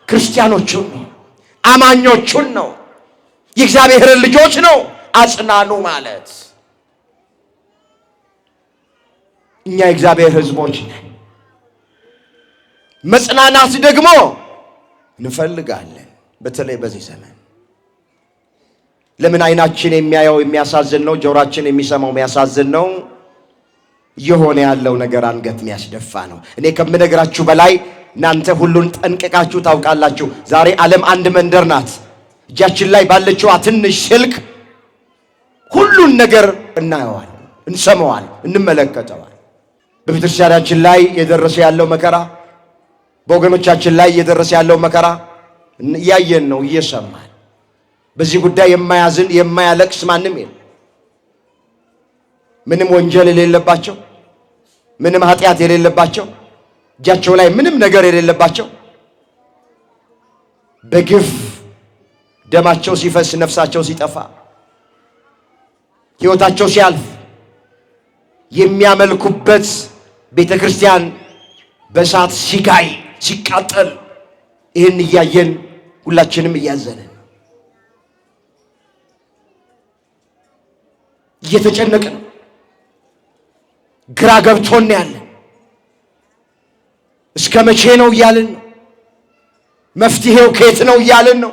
Speaker 1: ክርስቲያኖቹን ነው፣ አማኞቹን ነው፣ የእግዚአብሔርን ልጆች ነው። አጽናኑ ማለት እኛ የእግዚአብሔር ሕዝቦች ነን። መጽናናት ደግሞ እንፈልጋለን። በተለይ በዚህ ዘመን ለምን አይናችን የሚያየው የሚያሳዝን ነው፣ ጆሮአችን የሚሰማው የሚያሳዝን ነው። እየሆነ ያለው ነገር አንገት የሚያስደፋ ነው። እኔ ከምነግራችሁ በላይ እናንተ ሁሉን ጠንቅቃችሁ ታውቃላችሁ። ዛሬ ዓለም አንድ መንደር ናት። እጃችን ላይ ባለችው ትንሽ ስልክ ሁሉን ነገር እናየዋል፣ እንሰማዋል፣ እንመለከተዋል። በቤተክርስቲያናችን ላይ የደረሰ ያለው መከራ፣ በወገኖቻችን ላይ እየደረሰ ያለው መከራ እያየን ነው፣ እየሰማን። በዚህ ጉዳይ የማያዝን የማያለቅስ ማንም የለም። ምንም ወንጀል የሌለባቸው፣ ምንም ኃጢአት የሌለባቸው፣ እጃቸው ላይ ምንም ነገር የሌለባቸው በግፍ ደማቸው ሲፈስ፣ ነፍሳቸው ሲጠፋ፣ ሕይወታቸው ሲያልፍ የሚያመልኩበት ቤተ ክርስቲያን በእሳት ሲጋይ ሲቃጠል ይህን እያየን ሁላችንም እያዘንን እየተጨነቅን ግራ ገብቶን ያለን እስከ መቼ ነው እያልን ነው። መፍትሄው ከየት ነው እያልን ነው።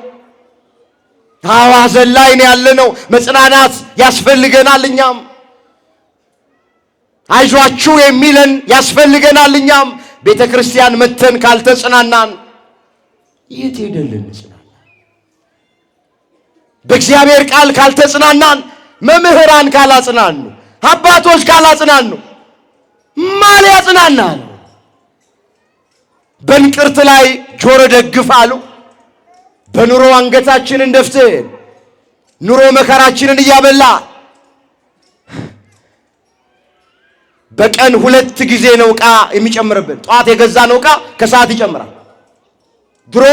Speaker 1: ሐዘን ላይ ነው ያለነው። መጽናናት ያስፈልገናል። እኛም አይዟችሁ የሚለን ያስፈልገናል። እኛም ቤተ ክርስቲያን መተን ካልተጽናናን የት ሄደልን እንጽናናን? በእግዚአብሔር ቃል ካልተጽናናን፣ መምህራን ካላጽናኑ፣ አባቶች ካላጽናኑ ማን ያጽናናል? በእንቅርት ላይ ጆሮ ደግፍ አሉ። በኑሮ አንገታችንን ደፍተን ኑሮ መከራችንን እያበላ በቀን 2 ጊዜ ነው ዕቃ የሚጨምርብን። ጠዋት የገዛነው ዕቃ ከሰዓት ይጨምራል። ድሮ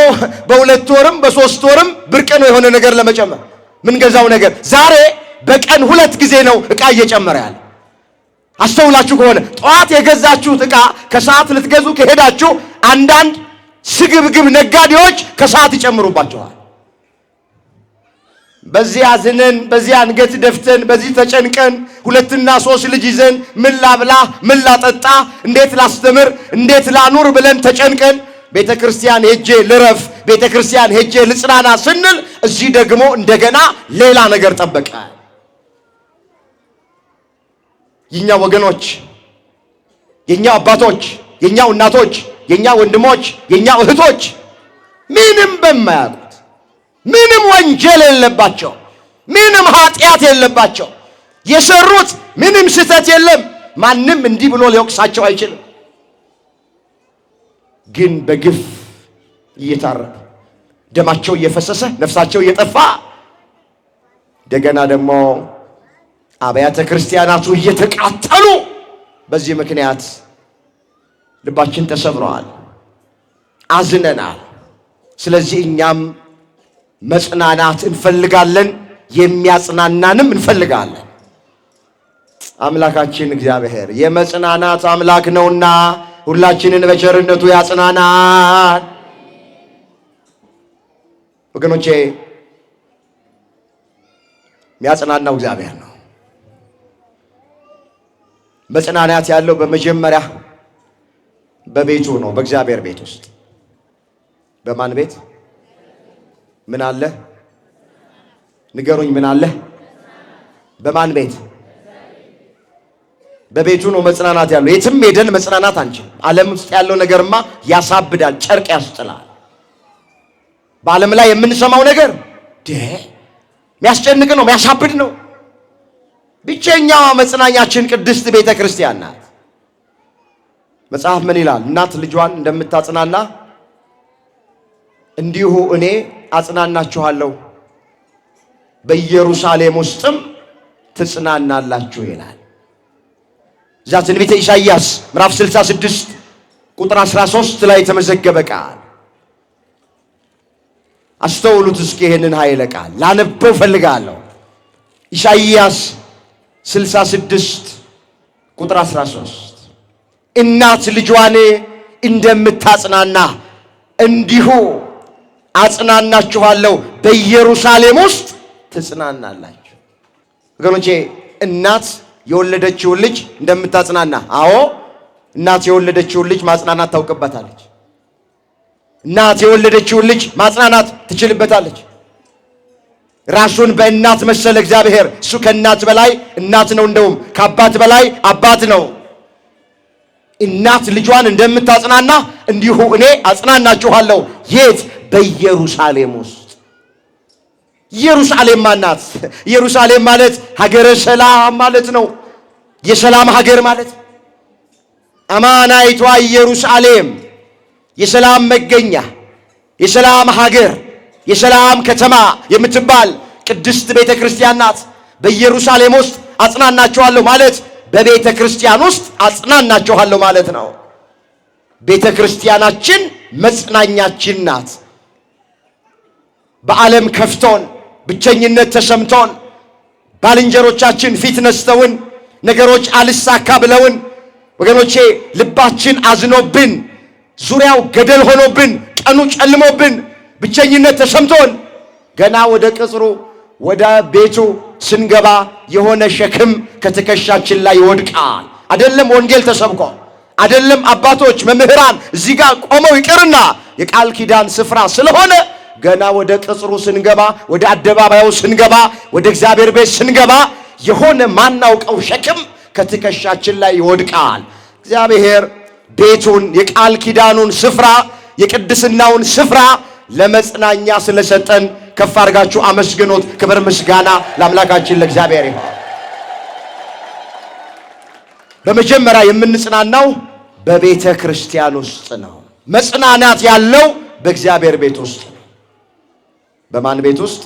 Speaker 1: በ2 ወርም በ3 ወርም ብርቅ ነው የሆነ ነገር ለመጨመር ምን ገዛው ነገር። ዛሬ በቀን 2 ጊዜ ነው ዕቃ እየጨመረ ያለ። አስተውላችሁ ከሆነ ጠዋት የገዛችሁት ዕቃ ከሰዓት ልትገዙ ከሄዳችሁ አንዳንድ ስግብግብ ነጋዴዎች ከሰዓት ይጨምሩባችኋል። በዚህ አዝነን፣ በዚህ አንገት ደፍተን፣ በዚህ ተጨንቀን 2 እና 3 ልጅ ይዘን ምን ላብላ፣ ምን ላጠጣ፣ እንዴት ላስተምር፣ እንዴት ላኑር ብለን ተጨንቀን ቤተ ክርስቲያን ሄጄ ልረፍ፣ ቤተ ክርስቲያን ሄጄ ልጽናና ስንል እዚህ ደግሞ እንደገና ሌላ ነገር ጠበቀ። የኛ ወገኖች የኛ አባቶች፣ የኛ እናቶች፣ የኛ ወንድሞች፣ የኛ እህቶች ምንም በማያውቁት ምንም ወንጀል የለባቸው ምንም ኃጢአት የለባቸው የሰሩት ምንም ስህተት የለም። ማንም እንዲህ ብሎ ሊወቅሳቸው አይችልም። ግን በግፍ እየታረዱ ደማቸው እየፈሰሰ ነፍሳቸው እየጠፋ እንደገና ደግሞ አብያተ ክርስቲያናቱ እየተቃጠሉ በዚህ ምክንያት ልባችን ተሰብሯል፣ አዝነናል። ስለዚህ እኛም መጽናናት እንፈልጋለን፣ የሚያጽናናንም እንፈልጋለን። አምላካችን እግዚአብሔር የመጽናናት አምላክ ነውና ሁላችንን በቸርነቱ ያጽናናል። ወገኖቼ የሚያጽናናው እግዚአብሔር ነው። መጽናናት ያለው በመጀመሪያ በቤቱ ነው፣ በእግዚአብሔር ቤት ውስጥ። በማን ቤት? ምን አለ? ንገሩኝ፣ ምን አለ? በማን ቤት? በቤቱ ነው መጽናናት ያለው። የትም ሄደን መጽናናት አንችልም። ዓለም ውስጥ ያለው ነገርማ ያሳብዳል፣ ጨርቅ ያስጥላል። በዓለም ላይ የምንሰማው ነገር የሚያስጨንቅ ነው፣ የሚያሳብድ ነው። ብቸኛዋ መጽናኛችን ቅድስት ቤተ ክርስቲያን ናት። መጽሐፍ ምን ይላል? እናት ልጇን እንደምታጽናና እንዲሁ እኔ አጽናናችኋለሁ፣ በኢየሩሳሌም ውስጥም ትጽናናላችሁ ይላል። እዛ ትንቢተ ኢሳይያስ ምዕራፍ 66 ቁጥር 13 ላይ የተመዘገበ ቃል አስተውሉት እስኪ። ይሄንን ኃይለ ቃል ላነበው ፈልጋለሁ። ኢሳይያስ 66 ቁጥር 13 እናት ልጇን እንደምታጽናና እንዲሁ አጽናናችኋለሁ፣ በኢየሩሳሌም ውስጥ ትጽናናላችሁ። ወገኖቼ እናት የወለደችውን ልጅ እንደምታጽናና፣ አዎ እናት የወለደችውን ልጅ ማጽናናት ታውቅበታለች። እናት የወለደችውን ልጅ ማጽናናት ትችልበታለች። ራሱን በእናት መሰለ እግዚአብሔር። እሱ ከእናት በላይ እናት ነው፣ እንደውም ከአባት በላይ አባት ነው። እናት ልጇን እንደምታጽናና እንዲሁ እኔ አጽናናችኋለሁ። የት? በኢየሩሳሌም ውስጥ። ኢየሩሳሌም ማናት? ኢየሩሳሌም ማለት ሀገረ ሰላም ማለት ነው። የሰላም ሀገር ማለት አማናይቷ ኢየሩሳሌም የሰላም መገኛ፣ የሰላም ሀገር፣ የሰላም ከተማ የምትባል ቅድስት ቤተ ክርስቲያን ናት። በኢየሩሳሌም ውስጥ አጽናናችኋለሁ ማለት በቤተ ክርስቲያን ውስጥ አጽናናችኋለሁ ማለት ነው። ቤተ ክርስቲያናችን መጽናኛችን ናት። በዓለም ከፍቶን ብቸኝነት ተሰምቶን ባልንጀሮቻችን ፊት ነስተውን ነገሮች አልሳካ ብለውን ወገኖቼ ልባችን አዝኖብን ዙሪያው ገደል ሆኖብን ቀኑ ጨልሞብን ብቸኝነት ተሰምቶን ገና ወደ ቅጽሩ ወደ ቤቱ ስንገባ የሆነ ሸክም ከትከሻችን ላይ ይወድቃል። አይደለም ወንጌል ተሰብኮ አይደለም አባቶች መምህራን እዚህ ጋር ቆመው ይቅርና የቃል ኪዳን ስፍራ ስለሆነ ገና ወደ ቅጽሩ ስንገባ ወደ አደባባዩ ስንገባ ወደ እግዚአብሔር ቤት ስንገባ የሆነ ማናውቀው ሸክም ከትከሻችን ላይ ይወድቃል። እግዚአብሔር ቤቱን የቃል ኪዳኑን ስፍራ የቅድስናውን ስፍራ ለመጽናኛ ስለሰጠን ከፍ አድርጋችሁ አመስግኖት። ክብር ምስጋና ለአምላካችን ለእግዚአብሔር ይሁን። በመጀመሪያ የምንጽናናው በቤተ ክርስቲያን ውስጥ ነው። መጽናናት ያለው በእግዚአብሔር ቤት ውስጥ ነው። በማን ቤት ውስጥ?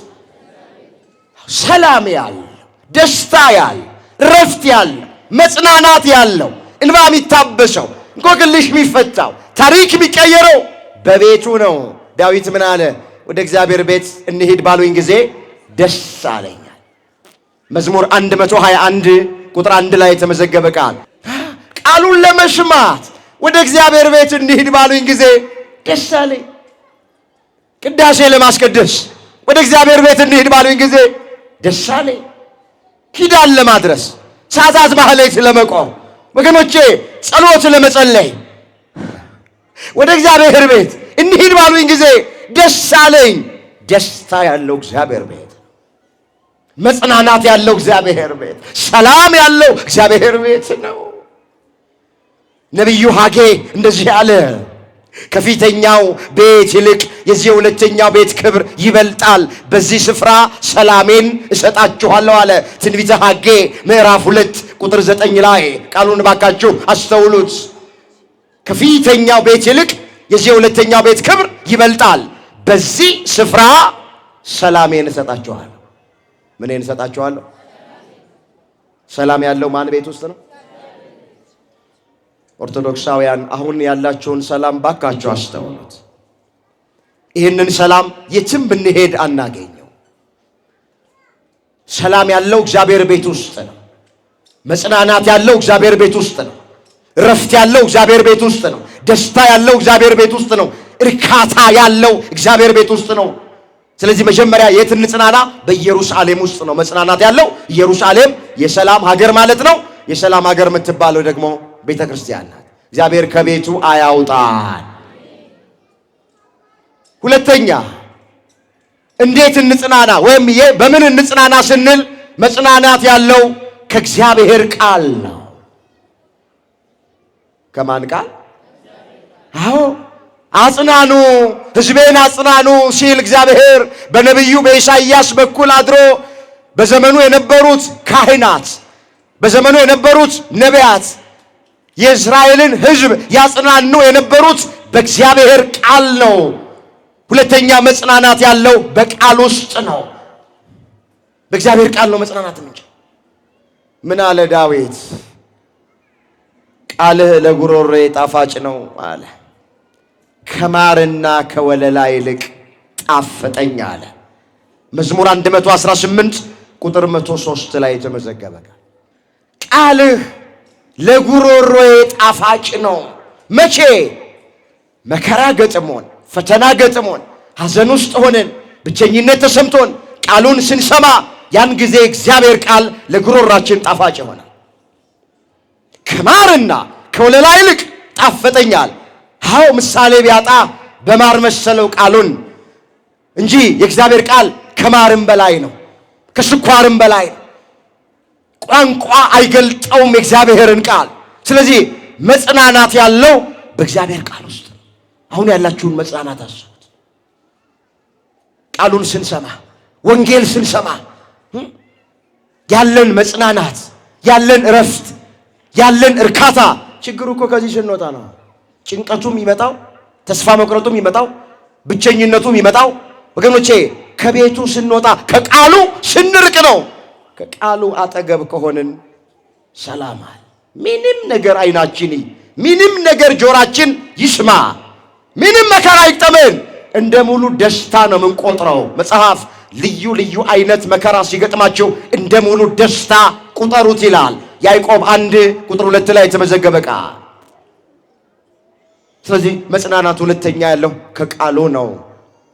Speaker 1: ሰላም ያለው፣ ደስታ ያለው፣ ረፍት ያለው፣ መጽናናት ያለው፣ እንባ የሚታበሰው፣ እንቆቅልሽ የሚፈታው፣ ታሪክ የሚቀየረው በቤቱ ነው። ዳዊት ምን አለ? ወደ እግዚአብሔር ቤት እንሂድ ባሉኝ ጊዜ ደስ አለኛል። መዝሙር 121 ቁጥር 1 ላይ የተመዘገበ ቃል። ቃሉን ለመስማት ወደ እግዚአብሔር ቤት እንሂድ ባሉኝ ጊዜ ደስ አለኝ። ቅዳሴ ለማስቀደስ ወደ እግዚአብሔር ቤት እንሂድ ባሉኝ ጊዜ ደስ አለኝ። ኪዳን ለማድረስ ሰዓታት ማህሌት ለመቆም ወገኖቼ ጸሎት ለመጸለይ ወደ እግዚአብሔር ቤት እንሂድ ባሉኝ ጊዜ ደስ አለኝ። ደስታ ያለው እግዚአብሔር ቤት፣ መጽናናት ያለው እግዚአብሔር ቤት፣ ሰላም ያለው እግዚአብሔር ቤት ነው። ነቢዩ ሐጌ እንደዚህ አለ፣ ከፊተኛው ቤት ይልቅ የዚህ ሁለተኛው ቤት ክብር ይበልጣል፣ በዚህ ስፍራ ሰላሜን እሰጣችኋለሁ አለ። ትንቢተ ሐጌ ምዕራፍ 2 ቁጥር 9 ላይ ቃሉን ባካችሁ አስተውሉት። ከፊተኛው ቤት ይልቅ የዚህ ሁለተኛው ቤት ክብር ይበልጣል፣ በዚህ ስፍራ ሰላሜን እሰጣችኋለሁ። ምንን እሰጣችኋለሁ? ሰላም ያለው ማን ቤት ውስጥ ነው? ኦርቶዶክሳውያን አሁን ያላችሁን ሰላም ባካችሁ አስተውሉት። ይህንን ሰላም የትም ብንሄድ አናገኘው። ሰላም ያለው እግዚአብሔር ቤት ውስጥ ነው። መጽናናት ያለው እግዚአብሔር ቤት ውስጥ ነው። እረፍት ያለው እግዚአብሔር ቤት ውስጥ ነው። ደስታ ያለው እግዚአብሔር ቤት ውስጥ ነው። እርካታ ያለው እግዚአብሔር ቤት ውስጥ ነው። ስለዚህ መጀመሪያ የት እንጽናና? በኢየሩሳሌም ውስጥ ነው መጽናናት ያለው። ኢየሩሳሌም የሰላም ሀገር ማለት ነው። የሰላም ሀገር የምትባለው ደግሞ ቤተ ክርስቲያን ናት። እግዚአብሔር ከቤቱ አያውጣን። ሁለተኛ እንዴት እንጽናና ወይም በምን እንጽናና ስንል መጽናናት ያለው ከእግዚአብሔር ቃል ነው። ከማን ቃል? አዎ አጽናኑ፣ ሕዝቤን አጽናኑ ሲል እግዚአብሔር በነቢዩ በኢሳይያስ በኩል አድሮ በዘመኑ የነበሩት ካህናት፣ በዘመኑ የነበሩት ነቢያት የእስራኤልን ሕዝብ ያጽናኑ የነበሩት በእግዚአብሔር ቃል ነው። ሁለተኛ መጽናናት ያለው በቃል ውስጥ ነው። በእግዚአብሔር ቃል ነው መጽናናት እንጂ። ምን አለ ዳዊት? ቃልህ ለጉሮሮዬ ጣፋጭ ነው አለ፣ ከማርና ከወለላ ይልቅ ጣፈጠኝ አለ። መዝሙር 118 ቁጥር 103 ላይ የተመዘገበ ቃልህ ለጉሮሮዬ ጣፋጭ ነው። መቼ? መከራ ገጥሞን፣ ፈተና ገጥሞን፣ ሐዘን ውስጥ ሆነን፣ ብቸኝነት ተሰምቶን ቃሉን ስንሰማ ያን ጊዜ እግዚአብሔር ቃል ለጉሮራችን ጣፋጭ ይሆናል። ከማርና ከወለላ ይልቅ ጣፈጠኛል። አዎ ምሳሌ ቢያጣ በማር መሰለው ቃሉን እንጂ የእግዚአብሔር ቃል ከማርም በላይ ነው፣ ከስኳርም በላይ ነው። ቋንቋ አይገልጠውም የእግዚአብሔርን ቃል። ስለዚህ መጽናናት ያለው በእግዚአብሔር ቃል ውስጥ ነው። አሁን ያላችሁን መጽናናት አስቡት። ቃሉን ስንሰማ፣ ወንጌል ስንሰማ ያለን መጽናናት፣ ያለን እረፍት፣ ያለን እርካታ። ችግሩ እኮ ከዚህ ስንወጣ ነው። ጭንቀቱም ይመጣው፣ ተስፋ መቁረጡም ይመጣው፣ ብቸኝነቱም ይመጣው። ወገኖቼ ከቤቱ ስንወጣ፣ ከቃሉ ስንርቅ ነው። ከቃሉ አጠገብ ከሆንን ሰላም አለ። ምንም ነገር አይናችን፣ ምንም ነገር ጆራችን ይስማ፣ ምንም መከራ ይግጠመን፣ እንደ ሙሉ ደስታ ነው የምንቆጥረው። መጽሐፍ ልዩ ልዩ አይነት መከራ ሲገጥማቸው እንደ ሙሉ ደስታ ቁጠሩት ይላል። ያዕቆብ 1 ቁጥር 2 ላይ የተመዘገበ ቃል። ስለዚህ መጽናናት ሁለተኛ ያለው ከቃሉ ነው።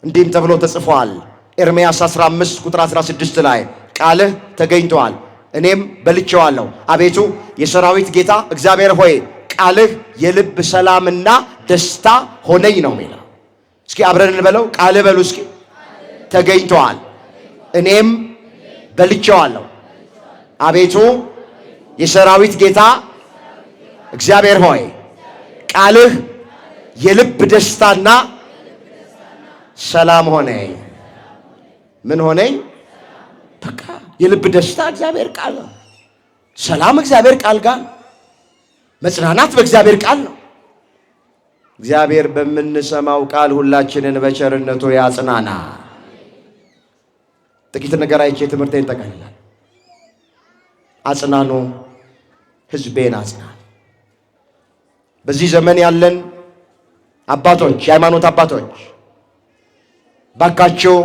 Speaker 1: እንዲህም ተብሎ ተጽፏል ኤርምያስ 15 ቁጥር 16 ላይ ቃልህ ተገኝቷል፣ እኔም በልቼዋለሁ። አቤቱ የሰራዊት ጌታ እግዚአብሔር ሆይ ቃልህ የልብ ሰላምና ደስታ ሆነኝ ነው የሚለው። እስኪ አብረን እንበለው። ቃልህ በሉ እስኪ። ተገኝቷል፣ እኔም በልቼዋለሁ። አቤቱ የሰራዊት ጌታ እግዚአብሔር ሆይ ቃልህ የልብ ደስታና ሰላም ሆነኝ። ምን ሆነኝ? በቃ የልብ ደስታ እግዚአብሔር ቃል ነው። ሰላም እግዚአብሔር ቃል ጋር፣ መጽናናት በእግዚአብሔር ቃል ነው። እግዚአብሔር በምንሰማው ቃል ሁላችንን በቸርነቱ ያጽናና። ጥቂት ነገር አይቼ ትምህርቴን ጠቅልላለሁ። አጽናኑ፣ ሕዝቤን አጽናኑ። በዚህ ዘመን ያለን አባቶች፣ የሃይማኖት አባቶች ባካቸው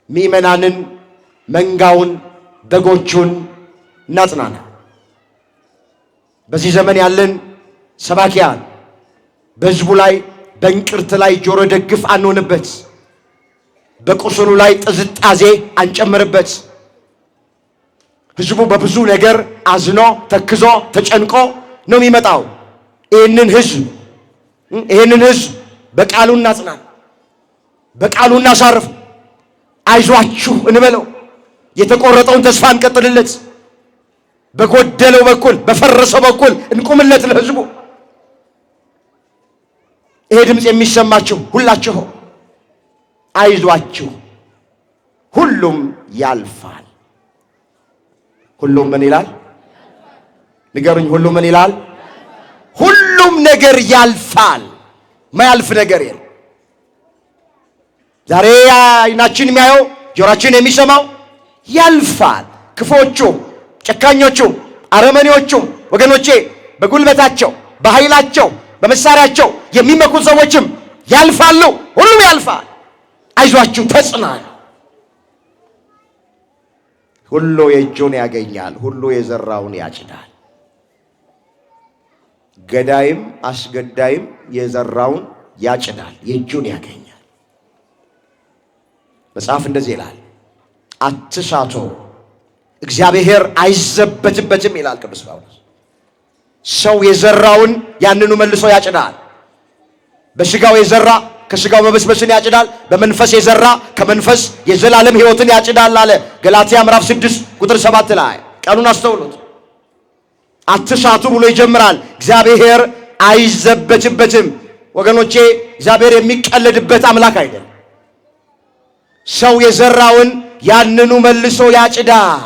Speaker 1: ምእመናንን፣ መንጋውን፣ በጎቹን እናጽናና። በዚህ ዘመን ያለን ሰባኪያን በሕዝቡ ላይ በእንቅርት ላይ ጆሮ ደግፍ አንሆንበት፣ በቁስሉ ላይ ጥዝጣዜ አንጨምርበት። ሕዝቡ በብዙ ነገር አዝኖ ተክዞ ተጨንቆ ነው የሚመጣው። ይህንን ሕዝብ በቃሉ እናጽናን፣ በቃሉ እናሳርፍ፣ አይዟችሁ እንበለው፣ የተቆረጠውን ተስፋ እንቀጥልለት። በጎደለው በኩል በፈረሰው በኩል እንቁምለት ለሕዝቡ። ይሄ ድምፅ የሚሰማችሁ ሁላችሁ አይዟችሁ፣ ሁሉም ያልፋል። ሁሉም ምን ይላል? ንገሩኝ። ሁሉም ምን ይላል? ሁሉም ነገር ያልፋል። ማያልፍ ነገር የለም። ዛሬ አይናችን የሚያየው ጆሮአችን የሚሰማው ያልፋል። ክፎቹም፣ ጨካኞቹም፣ አረመኔዎቹም ወገኖቼ በጉልበታቸው፣ በኃይላቸው፣ በመሳሪያቸው የሚመኩ ሰዎችም ያልፋሉ። ሁሉም ያልፋል። አይዟችሁ፣ ተጽናኑ። ሁሉ የእጁን ያገኛል፣ ሁሉ የዘራውን ያጭዳል። ገዳይም አስገዳይም የዘራውን ያጭዳል፣ የእጁን ያገኛል። መጽሐፍ እንደዚህ ይላል፣ አትሳቱ፣ እግዚአብሔር አይዘበትበትም ይላል ቅዱስ ጳውሎስ። ሰው የዘራውን ያንኑ መልሶ ያጭዳል። በስጋው የዘራ ከስጋው መበስበስን ያጭዳል፣ በመንፈስ የዘራ ከመንፈስ የዘላለም ሕይወትን ያጭዳል አለ ገላትያ ምዕራፍ 6 ቁጥር 7 ላይ። ቃሉን አስተውሉት። አትሳቱ ብሎ ይጀምራል። እግዚአብሔር አይዘበትበትም። ወገኖቼ እግዚአብሔር የሚቀለድበት አምላክ አይደለም። ሰው የዘራውን ያንኑ መልሶ ያጭዳል።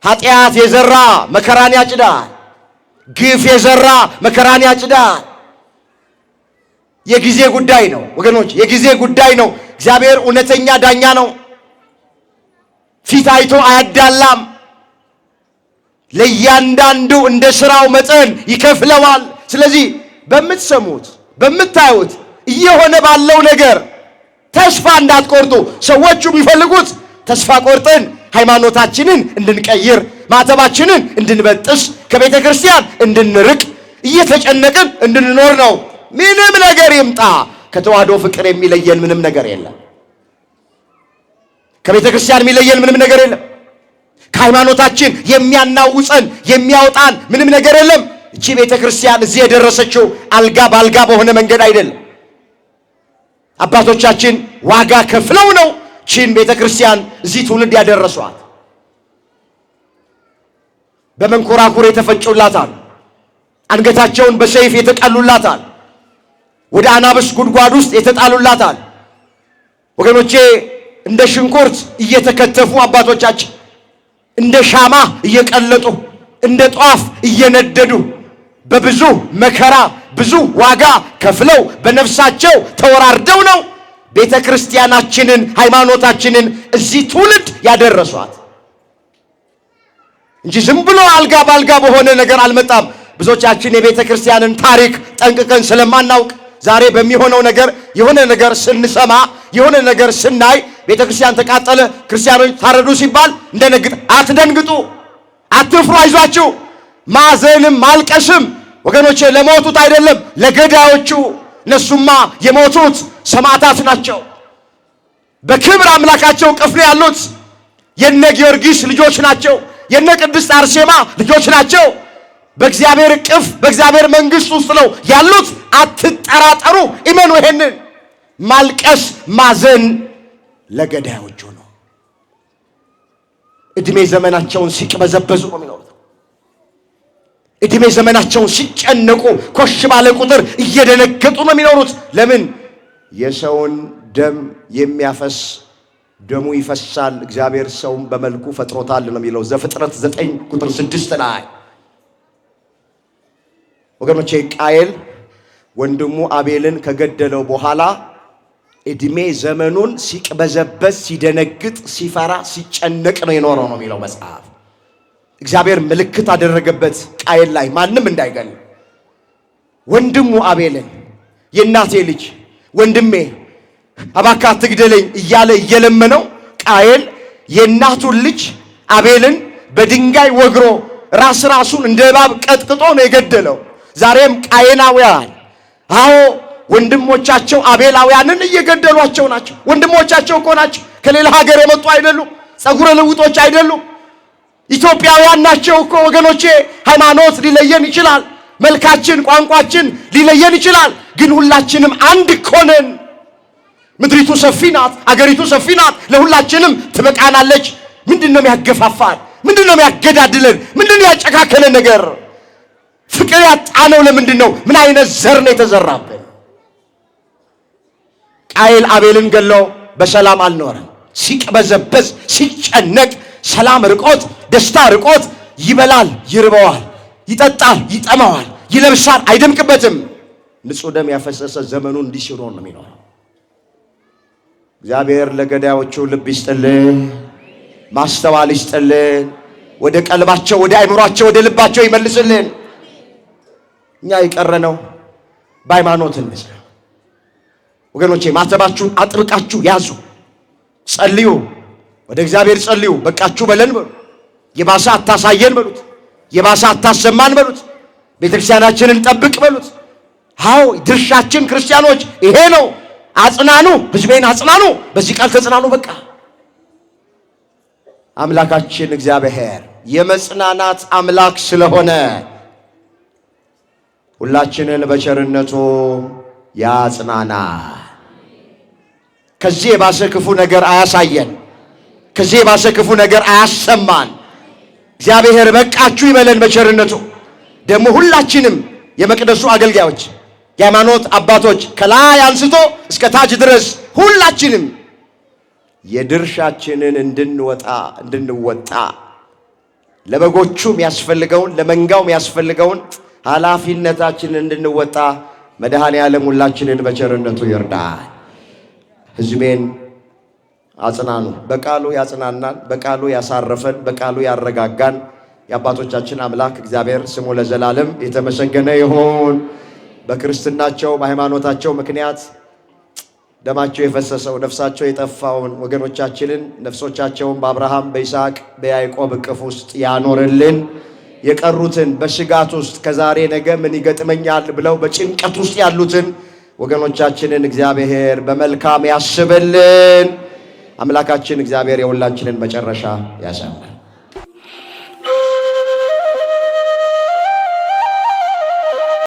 Speaker 1: ኃጢአት የዘራ መከራን ያጭዳል። ግፍ የዘራ መከራን ያጭዳል። የጊዜ ጉዳይ ነው ወገኖች፣ የጊዜ ጉዳይ ነው። እግዚአብሔር እውነተኛ ዳኛ ነው። ፊት አይቶ አያዳላም። ለእያንዳንዱ እንደ ሥራው መጠን ይከፍለዋል። ስለዚህ በምትሰሙት በምታዩት እየሆነ ባለው ነገር ተስፋ እንዳትቆርጡ። ሰዎቹ የሚፈልጉት ተስፋ ቆርጠን ሃይማኖታችንን እንድንቀይር፣ ማተባችንን እንድንበጥስ፣ ከቤተ ክርስቲያን እንድንርቅ፣ እየተጨነቅን እንድንኖር ነው። ምንም ነገር ይምጣ ከተዋህዶ ፍቅር የሚለየን ምንም ነገር የለም። ከቤተ ክርስቲያን የሚለየን ምንም ነገር የለም። ከሃይማኖታችን የሚያናውፀን የሚያወጣን ምንም ነገር የለም። እቺ ቤተ ክርስቲያን እዚህ የደረሰችው አልጋ ባልጋ በሆነ መንገድ አይደለም። አባቶቻችን ዋጋ ከፍለው ነው ቺን ቤተ ክርስቲያን እዚህ ትውልድ ያደረሷት። በመንኮራኩር የተፈጩላታል፣ አንገታቸውን በሰይፍ የተቀሉላታል፣ ወደ አናብስ ጉድጓድ ውስጥ የተጣሉላታል። ወገኖቼ እንደ ሽንኩርት እየተከተፉ አባቶቻችን እንደ ሻማ እየቀለጡ እንደ ጧፍ እየነደዱ በብዙ መከራ ብዙ ዋጋ ከፍለው በነፍሳቸው ተወራርደው ነው ቤተ ክርስቲያናችንን ሃይማኖታችንን እዚህ ትውልድ ያደረሷት እንጂ ዝም ብሎ አልጋ ባልጋ በሆነ ነገር አልመጣም። ብዙዎቻችን የቤተ ክርስቲያንን ታሪክ ጠንቅቀን ስለማናውቅ ዛሬ በሚሆነው ነገር የሆነ ነገር ስንሰማ የሆነ ነገር ስናይ ቤተ ክርስቲያን ተቃጠለ፣ ክርስቲያኖች ታረዱ ሲባል እንደነግጥ። አትደንግጡ፣ አትፍሩ፣ አይዟችሁ። ማዘንም ማልቀስም ወገኖቼ ለሞቱት አይደለም ለገዳዮቹ። እነሱማ የሞቱት ሰማዕታት ናቸው። በክብር አምላካቸው ቅፍ ያሉት የነ ጊዮርጊስ ልጆች ናቸው። የነ ቅድስት አርሴማ ልጆች ናቸው። በእግዚአብሔር ቅፍ በእግዚአብሔር መንግሥት ውስጥ ነው ያሉት። አትጠራጠሩ፣ እመኑ። ይሄንን ማልቀስ ማዘን ለገዳዮቹ ነው። እድሜ ዘመናቸውን ሲቅበዘበዙ ነው የሚኖሩት። እድሜ ዘመናቸውን ሲጨነቁ ኮሽ ባለ ቁጥር እየደነገጡ ነው የሚኖሩት። ለምን? የሰውን ደም የሚያፈስ ደሙ ይፈሳል፣ እግዚአብሔር ሰውን በመልኩ ፈጥሮታል ነው የሚለው ዘፍጥረት 9 ቁጥር 6 ላይ። ወገኖቼ ቃየል ወንድሙ አቤልን ከገደለው በኋላ እድሜ ዘመኑን ሲቅበዘበዝ ሲደነግጥ ሲፈራ ሲጨነቅ ነው የኖረው ነው የሚለው መጽሐፍ። እግዚአብሔር ምልክት አደረገበት ቃየል ላይ ማንም እንዳይገል። ወንድሙ አቤልን የእናቴ ልጅ ወንድሜ እባክህ አትግደለኝ እያለ እየለመነው ቃየል የእናቱን ልጅ አቤልን በድንጋይ ወግሮ ራሱን እንደ እባብ ቀጥቅጦ ነው የገደለው። ዛሬም ቃየናውያን አዎ ወንድሞቻቸው አቤላውያንን እየገደሏቸው ናቸው። ወንድሞቻቸው እኮ ናቸው። ከሌላ ሀገር የመጡ አይደሉም። ጸጉረ ልውጦች አይደሉም። ኢትዮጵያውያን ናቸው እኮ ወገኖቼ። ሃይማኖት ሊለየን ይችላል፣ መልካችን ቋንቋችን ሊለየን ይችላል። ግን ሁላችንም አንድ እኮ ነን። ምድሪቱ ሰፊ ናት፣ አገሪቱ ሰፊ ናት፣ ለሁላችንም ትበቃናለች። ምንድነው የሚያገፋፋን? ምንድነው የሚያገዳድለን? ምንድነው ያጨካከለን ነገር? ፍቅር ያጣነው ለምንድን ነው? ምን አይነት ዘር ነው የተዘራብን? ቃየል አቤልን ገሎ በሰላም አልኖረም። ሲቅበዘበዝ ሲጨነቅ ሰላም ርቆት ደስታ ርቆት ይበላል ይርበዋል፣ ይጠጣል ይጠማዋል፣ ይለብሳል አይደምቅበትም። ንጹህ ደም ያፈሰሰ ዘመኑን እንዲሽሮ ነው የሚኖረው። እግዚአብሔር ለገዳዮቹ ልብ ይስጥልን፣ ማስተዋል ይስጥልን፣ ወደ ቀልባቸው ወደ አይምሯቸው ወደ ልባቸው ይመልስልን። እኛ የቀረነው በሃይማኖት እንስራ። ወገኖቼ ማተባችሁን አጥብቃችሁ ያዙ፣ ጸልዩ፣ ወደ እግዚአብሔር ጸልዩ። በቃችሁ በለን በሉ። የባሰ አታሳየን በሉት። የባሰ አታሰማን በሉት። ቤተክርስቲያናችንን ጠብቅ በሉት። አዎ ድርሻችን ክርስቲያኖች ይሄ ነው። አጽናኑ፣ ሕዝቤን አጽናኑ። በዚህ ቃል ተጽናኑ። በቃ አምላካችን እግዚአብሔር የመጽናናት አምላክ ስለሆነ ሁላችንን በቸርነቱ ያጽናና። ከዚህ የባሰ ክፉ ነገር አያሳየን። ከዚህ የባሰ ክፉ ነገር አያሰማን። እግዚአብሔር በቃችሁ ይበለን በቸርነቱ። ደግሞ ሁላችንም የመቅደሱ አገልጋዮች የሃይማኖት አባቶች ከላይ አንስቶ እስከ ታች ድረስ ሁላችንም የድርሻችንን እንድንወጣ ለበጎቹም ያስፈልገውን ለመንጋውም ያስፈልገውን ኃላፊነታችንን እንድንወጣ መድኃኔዓለም ሁላችንን በቸርነቱ ይርዳል። ሕዝቤን አጽናኑ። በቃሉ ያጽናናን፣ በቃሉ ያሳረፈን፣ በቃሉ ያረጋጋን የአባቶቻችን አምላክ እግዚአብሔር ስሙ ለዘላለም የተመሰገነ ይሁን። በክርስትናቸው በሃይማኖታቸው ምክንያት ደማቸው የፈሰሰው ነፍሳቸው የጠፋውን ወገኖቻችንን ነፍሶቻቸውን በአብርሃም በይስሐቅ በያዕቆብ እቅፍ ውስጥ ያኖርልን። የቀሩትን በስጋት ውስጥ ከዛሬ ነገ ምን ይገጥመኛል ብለው በጭንቀት ውስጥ ያሉትን ወገኖቻችንን እግዚአብሔር በመልካም ያስብልን። አምላካችን እግዚአብሔር የሁላችንን መጨረሻ ያሳምራል።